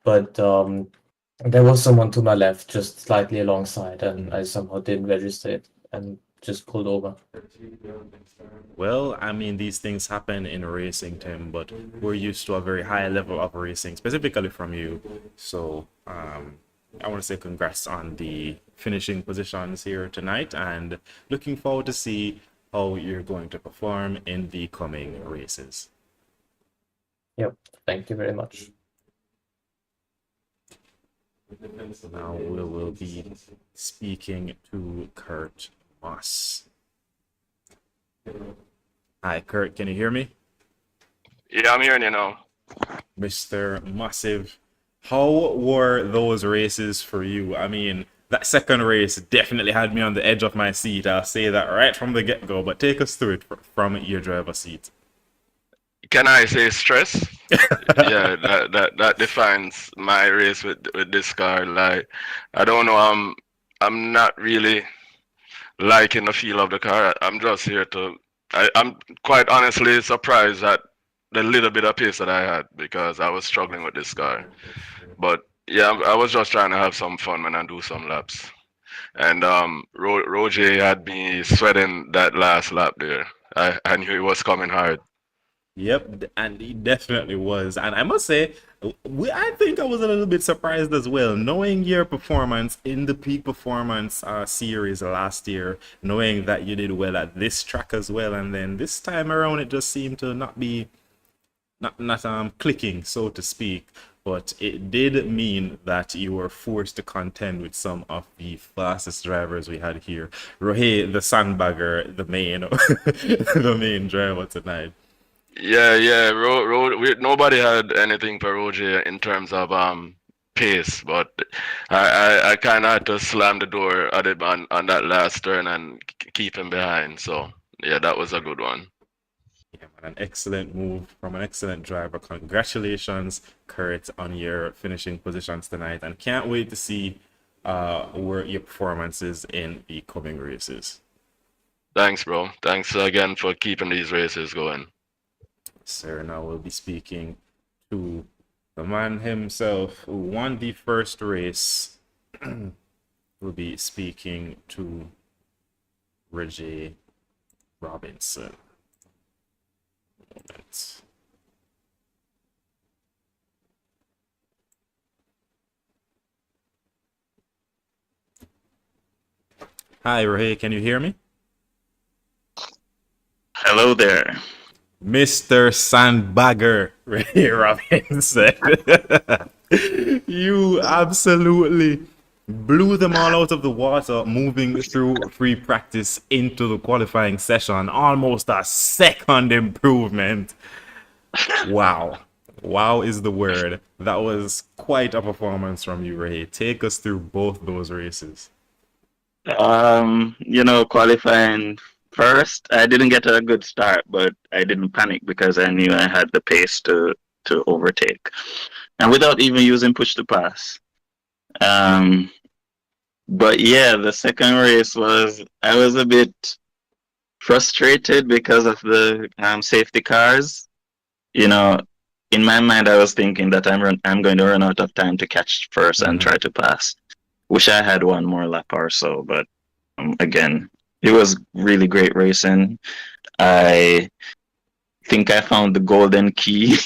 but there was someone to my left, just slightly alongside, and I somehow didn't register it and just pulled over. Well, I mean, these things happen in racing, Tim, but we're used to a very high level of racing, specifically from you. So I want to say congrats on the finishing positions here tonight, and looking forward to see how you're going to perform in the coming races. Yep, thank you very much. Now we will be speaking to Kurt Moss. Hi, Kurt, can you hear me? Yeah, I'm hearing you now. Mr. Massive, how were those races for you? I mean, that second race definitely had me on the edge of my seat. I'll say that right from the get-go, but take us through it from your driver's seat. Can I say stress? Yeah, that defines my race with this car. Like, I don't know, I'm not really liking the feel of the car. I'm just here to. I'm quite honestly surprised at the little bit of pace that I had because I was struggling with this car. But yeah, I was just trying to have some fun and do some laps. And Roger had me sweating that last lap there. I knew he was coming hard. Yep, and he definitely was. And I must say, I think I was a little bit surprised as well, knowing your performance in the peak performance series last year, knowing that you did well at this track as well, and then this time around it just seemed to not be clicking, so to speak. but it did mean that you were forced to contend with some of the fastest drivers we had here. Rohe, the sandbagger, the main, the main driver tonight. Yeah. Nobody had anything for Roger in terms of pace, but I kind of had to slam the door at it on that last turn and keep him behind. So yeah, that was a good one. Yeah, man, an excellent move from an excellent driver. Congratulations, Kurt, on your finishing positions tonight, and can't wait to see where your performances in the coming races. Thanks, bro. Thanks again for keeping these races going. Sir, now we'll be speaking to the man himself who won the first race. We'll be speaking to Reggie Robinson. Moment. Hi, Rohe, can you hear me? Hello there. Mr. Sandbagger, Ray Robinson. You absolutely blew them all out of the water, moving through free practice into the qualifying session. Almost a second improvement. Wow. Wow is the word. That was quite a performance from you, Ray. Take us through both those races. Qualifying first, I didn't get a good start, but I didn't panic because I knew I had the pace to overtake, and without even using push to pass. But yeah, the second race I was a bit frustrated because of the safety cars. In my mind, I was thinking that I'm going to run out of time to catch first and try to pass. Wish I had one more lap or so, but again, it was really great racing. I think I found the golden key.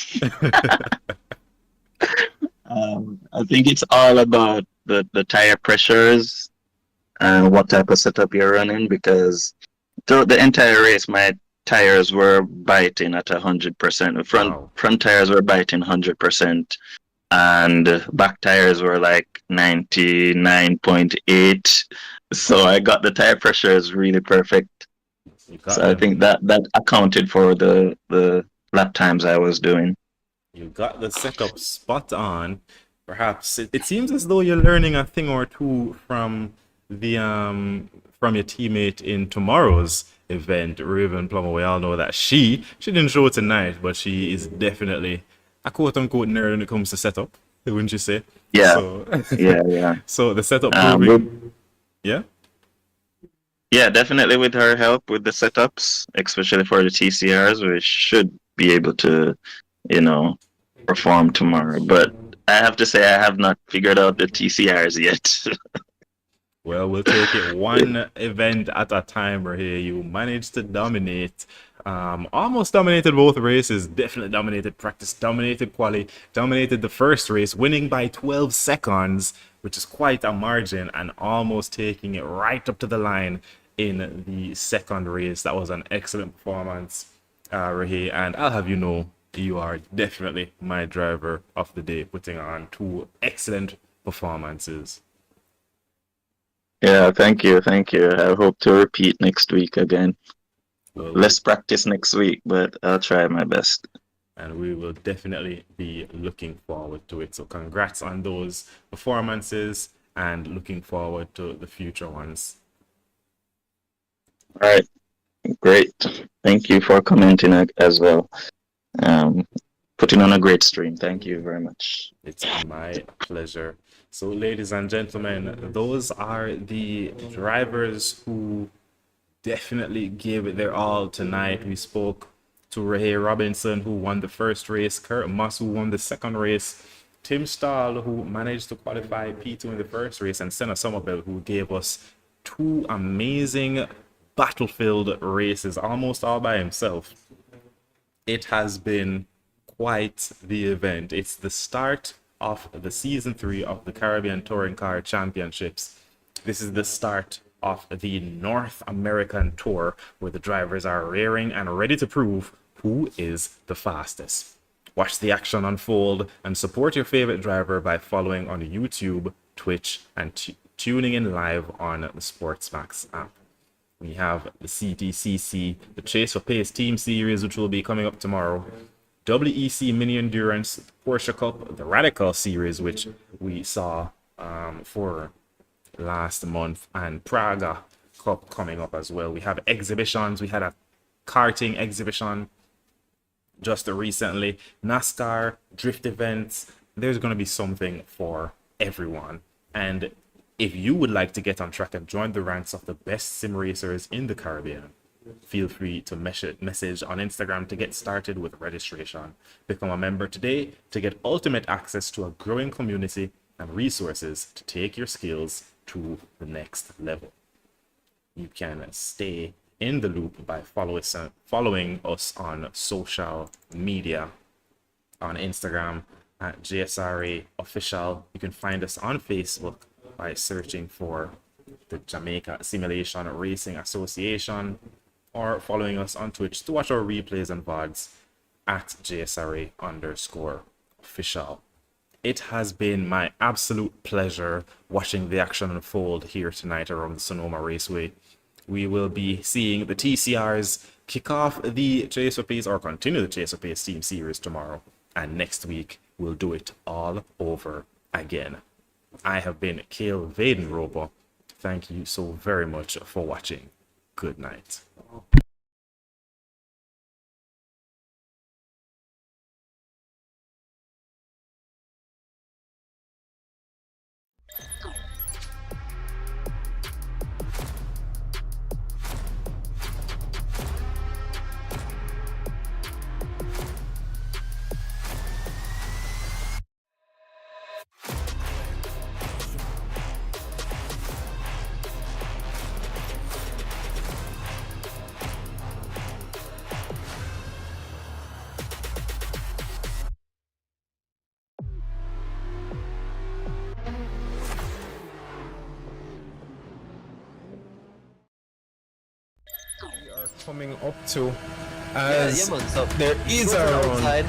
I think it's all about the tire pressures and what type of setup you're running, because throughout the entire race, my tires were biting at 100%. Front tires were biting 100%, and back tires were like 99.8. So I got the tire pressures really perfect. So I think that accounted for the lap times I was doing. You got the setup spot on. Perhaps it seems as though you're learning a thing or two from the from your teammate in tomorrow's event, Raven Plummer. We all know that she didn't show tonight, but she is definitely a quote-unquote nerd when it comes to setup, wouldn't you say? Yeah. So, yeah. So the setup proving, yeah? Yeah, definitely with her help with the setups, especially for the TCRs, we should be able to, perform tomorrow. But I have to say I have not figured out the TCRs yet. Well, we'll take it one event at a time. Right here, you managed to dominate. Almost dominated both races. Definitely dominated practice. Dominated quali. Dominated the first race, winning by 12 seconds, which is quite a margin, and almost taking it right up to the line in the second race. That was an excellent performance, Rahi, and I'll have you know, you are definitely my driver of the day, putting on two excellent performances. Yeah, thank you. I hope to repeat next week again. Well, less practice next week, but I'll try my best. And we will definitely be looking forward to it. So congrats on those performances and looking forward to the future ones. All right. Great. Thank you for commenting as well. Putting on a great stream. Thank you very much. It's my pleasure. So, ladies and gentlemen, those are the drivers who definitely gave it their all tonight. We spoke to Ray Robinson, who won the first race, Kurt Moss, who won the second race, Tim Stahl, who managed to qualify P2 in the first race, and Senna Somerville, who gave us two amazing battlefield races, almost all by himself. It has been quite the event. It's the start of the season 3 of the Caribbean Touring Car Championships. This is the start of the North American Tour, where the drivers are rearing and ready to prove who is the fastest. Watch the action unfold and support your favorite driver by following on YouTube, Twitch, and tuning in live on the Sportsmax app. We have the CTCC, the Chase for Pace Team Series, which will be coming up tomorrow. WEC Mini Endurance, Porsche Cup, the Radical Series, which we saw for last month, and Praga Cup coming up as well. We have exhibitions. We had a karting exhibition just recently, NASCAR, drift events. There's going to be something for everyone. And if you would like to get on track and join the ranks of the best sim racers in the Caribbean, feel free to message on Instagram to get started with registration. Become a member today to get ultimate access to a growing community and resources to take your skills to the next level. You can stay in the loop by following us on social media, on Instagram at JSRA Official. You can find us on Facebook by searching for the Jamaica Simulation Racing Association, or following us on Twitch to watch our replays and VODs at JSRA_official. It has been my absolute pleasure watching the action unfold here tonight around the Sonoma Raceway. We will be seeing the TCRs kick off the JSRA Pace or continue the JSRA Pace Team Series tomorrow. And next week, we'll do it all over again. I have been Cale Vaden-Roper. Thank you so very much for watching. Good night. Coming up to as man, so there is a run. outside.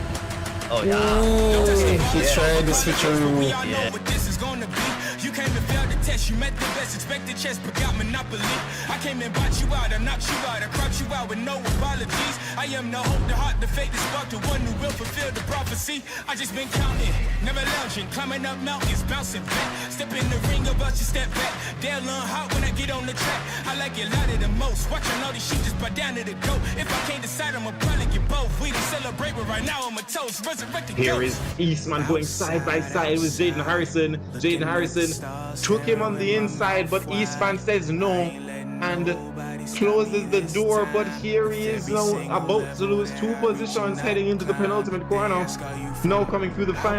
Oh yeah. Ooh, he tried the switcheroo. Yeah. You came to fail the test, you met the best, expected chess, but got monopoly. I came and bought you out, I knocked you out, I crouched you out with no apologies. I am the hope, the heart, the faith, the spark, the one who will fulfill the prophecy. I just been counting, never lounging, climbing up mountains, bouncing back. Step in the ring, about you step back. They'll learn hot when I get on the track. I like it louder the most, watching all these sheep just buy down to the goat. If I can't decide, I'ma probably get both. We didn't celebrate, but right now I'm a toast, resurrected. Here is Eastman going side by side with Jaden Harrison. Jaden Harrison took him on the inside, but Eastman says no and closes the door. But here he is now about to lose 2 positions heading into the penultimate corner. Now coming through the final.